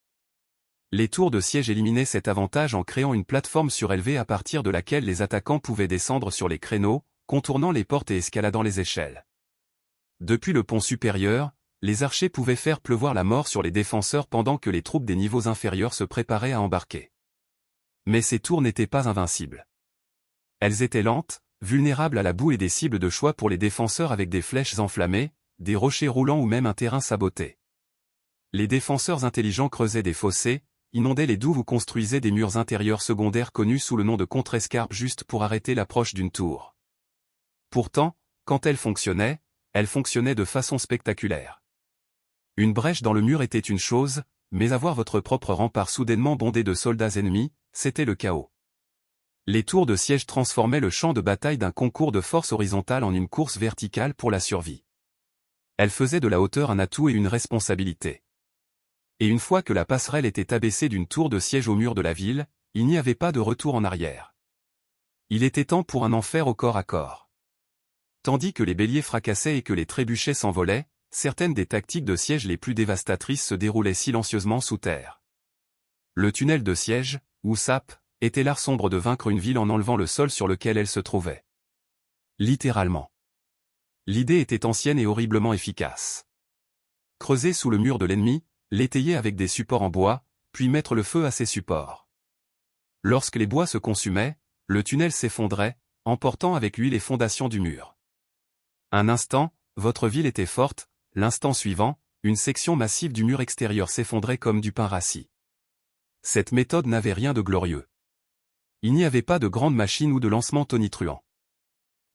Les tours de siège éliminaient cet avantage en créant une plateforme surélevée à partir de laquelle les attaquants pouvaient descendre sur les créneaux, contournant les portes et escaladant les échelles. Depuis le pont supérieur, les archers pouvaient faire pleuvoir la mort sur les défenseurs pendant que les troupes des niveaux inférieurs se préparaient à embarquer. Mais ces tours n'étaient pas invincibles. Elles étaient lentes, vulnérables à la boue et des cibles de choix pour les défenseurs avec des flèches enflammées, des rochers roulants ou même un terrain saboté. Les défenseurs intelligents creusaient des fossés, inondaient les douves ou construisaient des murs intérieurs secondaires connus sous le nom de contre-escarpe juste pour arrêter l'approche d'une tour. Pourtant, quand elles fonctionnaient de façon spectaculaire. Une brèche dans le mur était une chose, mais avoir votre propre rempart soudainement bondé de soldats ennemis, c'était le chaos. Les tours de siège transformaient le champ de bataille d'un concours de force horizontale en une course verticale pour la survie. Elles faisaient de la hauteur un atout et une responsabilité. Et une fois que la passerelle était abaissée d'une tour de siège au mur de la ville, il n'y avait pas de retour en arrière. Il était temps pour un enfer au corps à corps. Tandis que les béliers fracassaient et que les trébuchets s'envolaient, certaines des tactiques de siège les plus dévastatrices se déroulaient silencieusement sous terre. Le tunnel de siège, ou SAP, était l'art sombre de vaincre une ville en enlevant le sol sur lequel elle se trouvait. Littéralement. L'idée était ancienne et horriblement efficace. Creuser sous le mur de l'ennemi, l'étayer avec des supports en bois, puis mettre le feu à ces supports. Lorsque les bois se consumaient, le tunnel s'effondrait, emportant avec lui les fondations du mur. Un instant, votre ville était forte, l'instant suivant, une section massive du mur extérieur s'effondrait comme du pain rassis. Cette méthode n'avait rien de glorieux. Il n'y avait pas de grande machine ou de lancement tonitruant.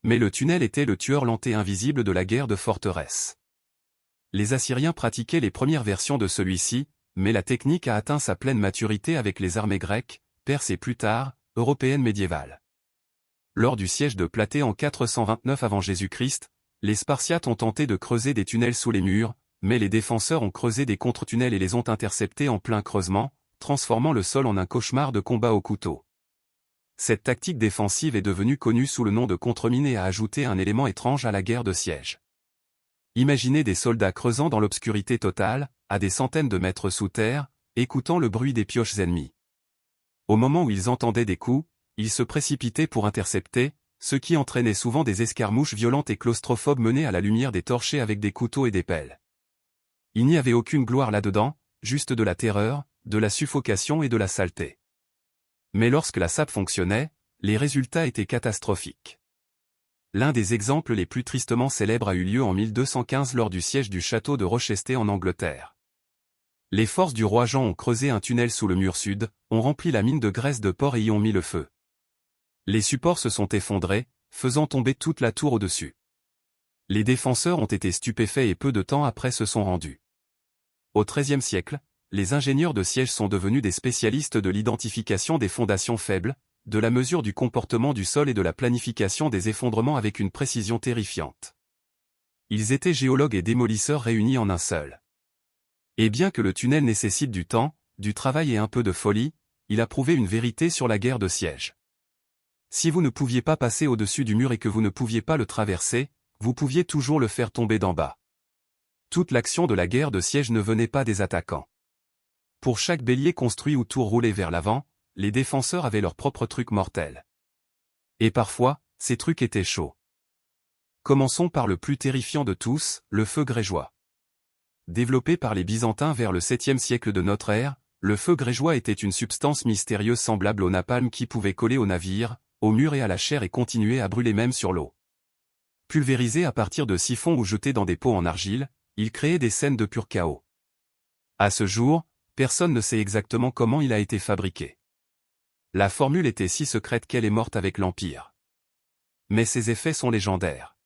Mais le tunnel était le tueur lent et invisible de la guerre de forteresse. Les Assyriens pratiquaient les premières versions de celui-ci, mais la technique a atteint sa pleine maturité avec les armées grecques, perses et plus tard, européennes médiévales. Lors du siège de Platée en 429 avant Jésus-Christ, les Spartiates ont tenté de creuser des tunnels sous les murs, mais les défenseurs ont creusé des contre-tunnels et les ont interceptés en plein creusement, transformant le sol en un cauchemar de combat au couteau. Cette tactique défensive est devenue connue sous le nom de contre-mine et a ajouté un élément étrange à la guerre de siège. Imaginez des soldats creusant dans l'obscurité totale, à des centaines de mètres sous terre, écoutant le bruit des pioches ennemies. Au moment où ils entendaient des coups, ils se précipitaient pour intercepter, ce qui entraînait souvent des escarmouches violentes et claustrophobes menées à la lumière des torchers avec des couteaux et des pelles. Il n'y avait aucune gloire là-dedans, juste de la terreur, de la suffocation et de la saleté. Mais lorsque la SAP fonctionnait, les résultats étaient catastrophiques. L'un des exemples les plus tristement célèbres a eu lieu en 1215 lors du siège du château de Rochester en Angleterre. Les forces du roi Jean ont creusé un tunnel sous le mur sud, ont rempli la mine de graisse de porc et y ont mis le feu. Les supports se sont effondrés, faisant tomber toute la tour au-dessus. Les défenseurs ont été stupéfaits et peu de temps après se sont rendus. Au XIIIe siècle, les ingénieurs de siège sont devenus des spécialistes de l'identification des fondations faibles, de la mesure du comportement du sol et de la planification des effondrements avec une précision terrifiante. Ils étaient géologues et démolisseurs réunis en un seul. Et bien que le tunnel nécessite du temps, du travail et un peu de folie, il a prouvé une vérité sur la guerre de siège. Si vous ne pouviez pas passer au-dessus du mur et que vous ne pouviez pas le traverser, vous pouviez toujours le faire tomber d'en bas. Toute l'action de la guerre de siège ne venait pas des attaquants. Pour chaque bélier construit ou tour roulé vers l'avant, les défenseurs avaient leur propre truc mortel. Et parfois, ces trucs étaient chauds. Commençons par le plus terrifiant de tous, le feu grégeois. Développé par les Byzantins vers le 7e siècle de notre ère, le feu grégeois était une substance mystérieuse semblable au napalm qui pouvait coller aux navires, aux murs et à la chair et continuer à brûler même sur l'eau. Pulvérisé à partir de siphons ou jeté dans des pots en argile, il créait des scènes de pur chaos. À ce jour, personne ne sait exactement comment il a été fabriqué. La formule était si secrète qu'elle est morte avec l'Empire. Mais ses effets sont légendaires.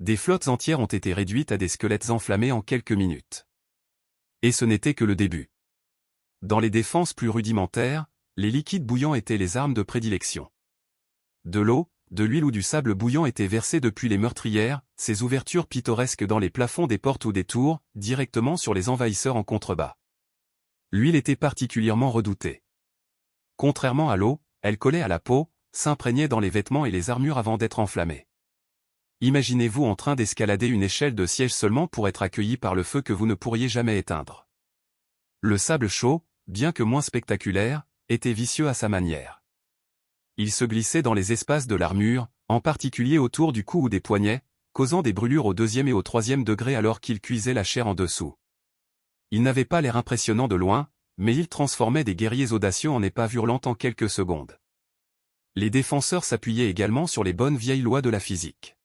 Des flottes entières ont été réduites à des squelettes enflammés en quelques minutes. Et ce n'était que le début. Dans les défenses plus rudimentaires, les liquides bouillants étaient les armes de prédilection. De l'eau, de l'huile ou du sable bouillant étaient versés depuis les meurtrières, ces ouvertures pittoresques dans les plafonds des portes ou des tours, directement sur les envahisseurs en contrebas. L'huile était particulièrement redoutée. Contrairement à l'eau, elle collait à la peau, s'imprégnait dans les vêtements et les armures avant d'être enflammée. Imaginez-vous en train d'escalader une échelle de siège seulement pour être accueilli par le feu que vous ne pourriez jamais éteindre. Le sable chaud, bien que moins spectaculaire, était vicieux à sa manière. Il se glissait dans les espaces de l'armure, en particulier autour du cou ou des poignets, causant des brûlures au 2e et au 3e degré alors qu'il cuisait la chair en dessous. Il n'avait pas l'air impressionnant de loin, mais il transformait des guerriers audacieux en épaves hurlantes en quelques secondes. Les défenseurs s'appuyaient également sur les bonnes vieilles lois de la physique.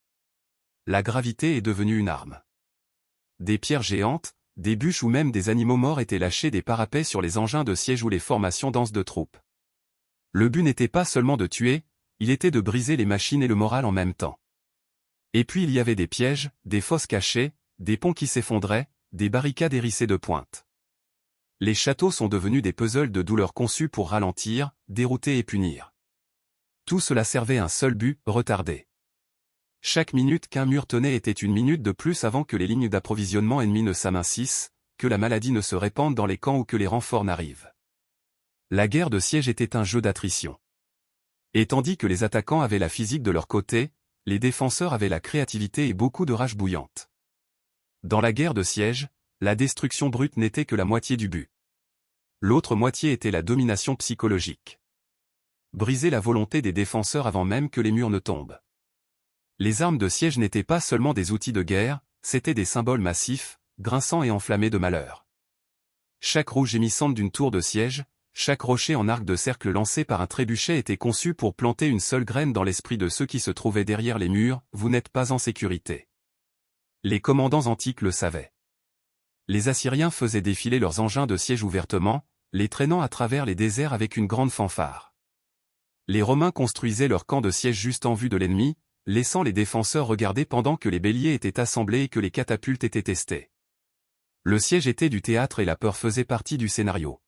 La gravité est devenue une arme. Des pierres géantes, des bûches ou même des animaux morts étaient lâchés des parapets sur les engins de siège ou les formations denses de troupes. Le but n'était pas seulement de tuer, il était de briser les machines et le moral en même temps. Et puis il y avait des pièges, des fosses cachées, des ponts qui s'effondraient, des barricades hérissées de pointes. Les châteaux sont devenus des puzzles de douleur conçus pour ralentir, dérouter et punir. Tout cela servait un seul but, retarder. Chaque minute qu'un mur tenait était une minute de plus avant que les lignes d'approvisionnement ennemies ne s'amincissent, que la maladie ne se répande dans les camps ou que les renforts n'arrivent. La guerre de siège était un jeu d'attrition. Et tandis que les attaquants avaient la physique de leur côté, les défenseurs avaient la créativité et beaucoup de rage bouillante. Dans la guerre de siège, la destruction brute n'était que la moitié du but. L'autre moitié était la domination psychologique. Briser la volonté des défenseurs avant même que les murs ne tombent. Les armes de siège n'étaient pas seulement des outils de guerre, c'étaient des symboles massifs, grinçants et enflammés de malheur. Chaque roue gémissante d'une tour de siège, chaque rocher en arc de cercle lancé par un trébuchet était conçu pour planter une seule graine dans l'esprit de ceux qui se trouvaient derrière les murs, vous n'êtes pas en sécurité. Les commandants antiques le savaient. Les Assyriens faisaient défiler leurs engins de siège ouvertement, les traînant à travers les déserts avec une grande fanfare. Les Romains construisaient leurs camps de siège juste en vue de l'ennemi, laissant les défenseurs regarder pendant que les béliers étaient assemblés et que les catapultes étaient testées. Le siège était du théâtre et la peur faisait partie du scénario.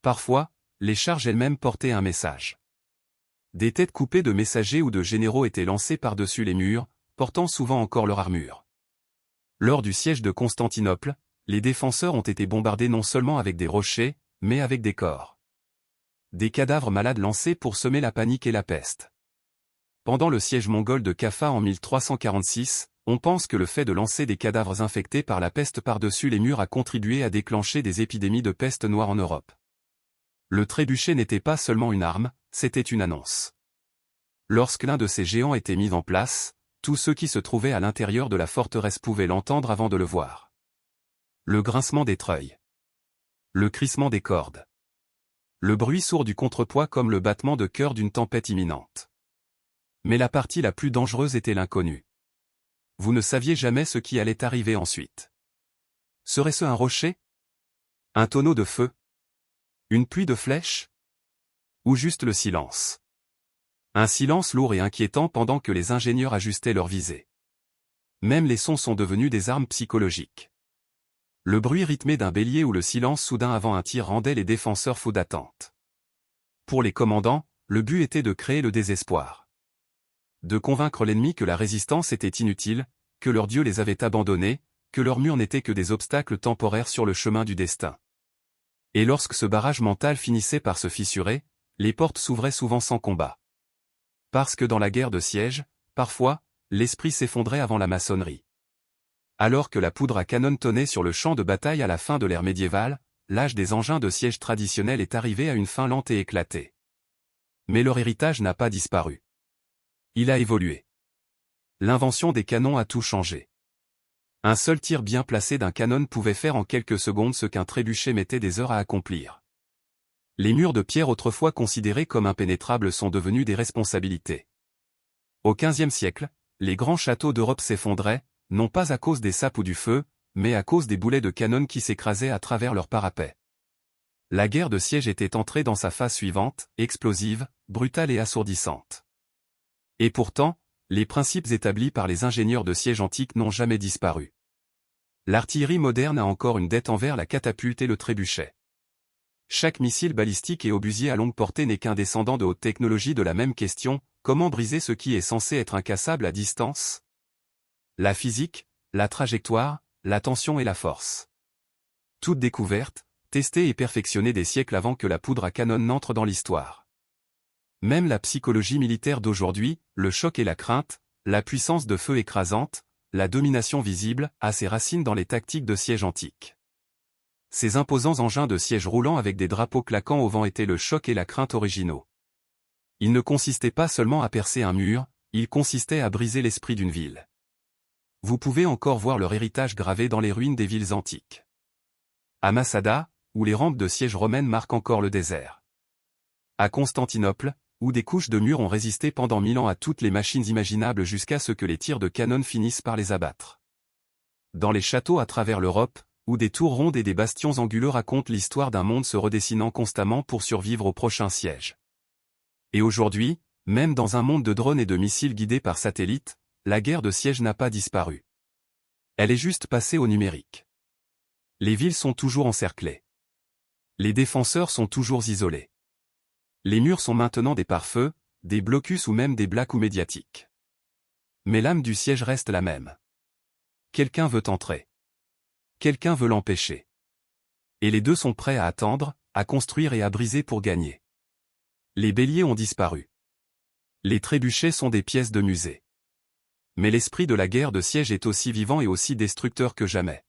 Parfois, les charges elles-mêmes portaient un message. Des têtes coupées de messagers ou de généraux étaient lancées par-dessus les murs, portant souvent encore leur armure. Lors du siège de Constantinople, les défenseurs ont été bombardés non seulement avec des rochers, mais avec des corps. Des cadavres malades lancés pour semer la panique et la peste. Pendant le siège mongol de Kaffa en 1346, on pense que le fait de lancer des cadavres infectés par la peste par-dessus les murs a contribué à déclencher des épidémies de peste noire en Europe. Le trébuchet n'était pas seulement une arme, c'était une annonce. Lorsque l'un de ces géants était mis en place, tous ceux qui se trouvaient à l'intérieur de la forteresse pouvaient l'entendre avant de le voir. Le grincement des treuils. Le crissement des cordes. Le bruit sourd du contrepoids comme le battement de cœur d'une tempête imminente. Mais la partie la plus dangereuse était l'inconnu. Vous ne saviez jamais ce qui allait arriver ensuite. Serait-ce un rocher? Un tonneau de feu? Une pluie de flèches? Ou juste le silence? Un silence lourd et inquiétant pendant que les ingénieurs ajustaient leur visée. Même les sons sont devenus des armes psychologiques. Le bruit rythmé d'un bélier ou le silence soudain avant un tir rendait les défenseurs fous d'attente. Pour les commandants, le but était de créer le désespoir. De convaincre l'ennemi que la résistance était inutile, que leur Dieu les avait abandonnés, que leurs murs n'étaient que des obstacles temporaires sur le chemin du destin. Et lorsque ce barrage mental finissait par se fissurer, les portes s'ouvraient souvent sans combat. Parce que dans la guerre de siège, parfois, l'esprit s'effondrait avant la maçonnerie. Alors que la poudre à canon tonnait sur le champ de bataille à la fin de l'ère médiévale, l'âge des engins de siège traditionnels est arrivé à une fin lente et éclatée. Mais leur héritage n'a pas disparu. Il a évolué. L'invention des canons a tout changé. Un seul tir bien placé d'un canon pouvait faire en quelques secondes ce qu'un trébuchet mettait des heures à accomplir. Les murs de pierre autrefois considérés comme impénétrables sont devenus des responsabilités. Au XVe siècle, les grands châteaux d'Europe s'effondraient, non pas à cause des sapes ou du feu, mais à cause des boulets de canon qui s'écrasaient à travers leurs parapets. La guerre de siège était entrée dans sa phase suivante, explosive, brutale et assourdissante. Et pourtant, les principes établis par les ingénieurs de siège antiques n'ont jamais disparu. L'artillerie moderne a encore une dette envers la catapulte et le trébuchet. Chaque missile balistique et obusier à longue portée n'est qu'un descendant de haute technologie de la même question, comment briser ce qui est censé être incassable à distance? La physique, la trajectoire, la tension et la force. Toute découverte, testée et perfectionnée des siècles avant que la poudre à canon n'entre dans l'histoire. Même la psychologie militaire d'aujourd'hui, le choc et la crainte, la puissance de feu écrasante, la domination visible, a ses racines dans les tactiques de siège antiques. Ces imposants engins de siège roulants avec des drapeaux claquants au vent étaient le choc et la crainte originaux. Ils ne consistaient pas seulement à percer un mur, ils consistaient à briser l'esprit d'une ville. Vous pouvez encore voir leur héritage gravé dans les ruines des villes antiques. À Masada, où les rampes de siège romaines marquent encore le désert. À Constantinople, où des couches de murs ont résisté pendant 1000 ans à toutes les machines imaginables jusqu'à ce que les tirs de canon finissent par les abattre. Dans les châteaux à travers l'Europe, où des tours rondes et des bastions anguleux racontent l'histoire d'un monde se redessinant constamment pour survivre au prochain siège. Et aujourd'hui, même dans un monde de drones et de missiles guidés par satellite, la guerre de siège n'a pas disparu. Elle est juste passée au numérique. Les villes sont toujours encerclées. Les défenseurs sont toujours isolés. Les murs sont maintenant des pare-feux, des blocus ou même des blackout médiatiques. Mais l'âme du siège reste la même. Quelqu'un veut entrer. Quelqu'un veut l'empêcher. Et les deux sont prêts à attendre, à construire et à briser pour gagner. Les béliers ont disparu. Les trébuchets sont des pièces de musée. Mais l'esprit de la guerre de siège est aussi vivant et aussi destructeur que jamais.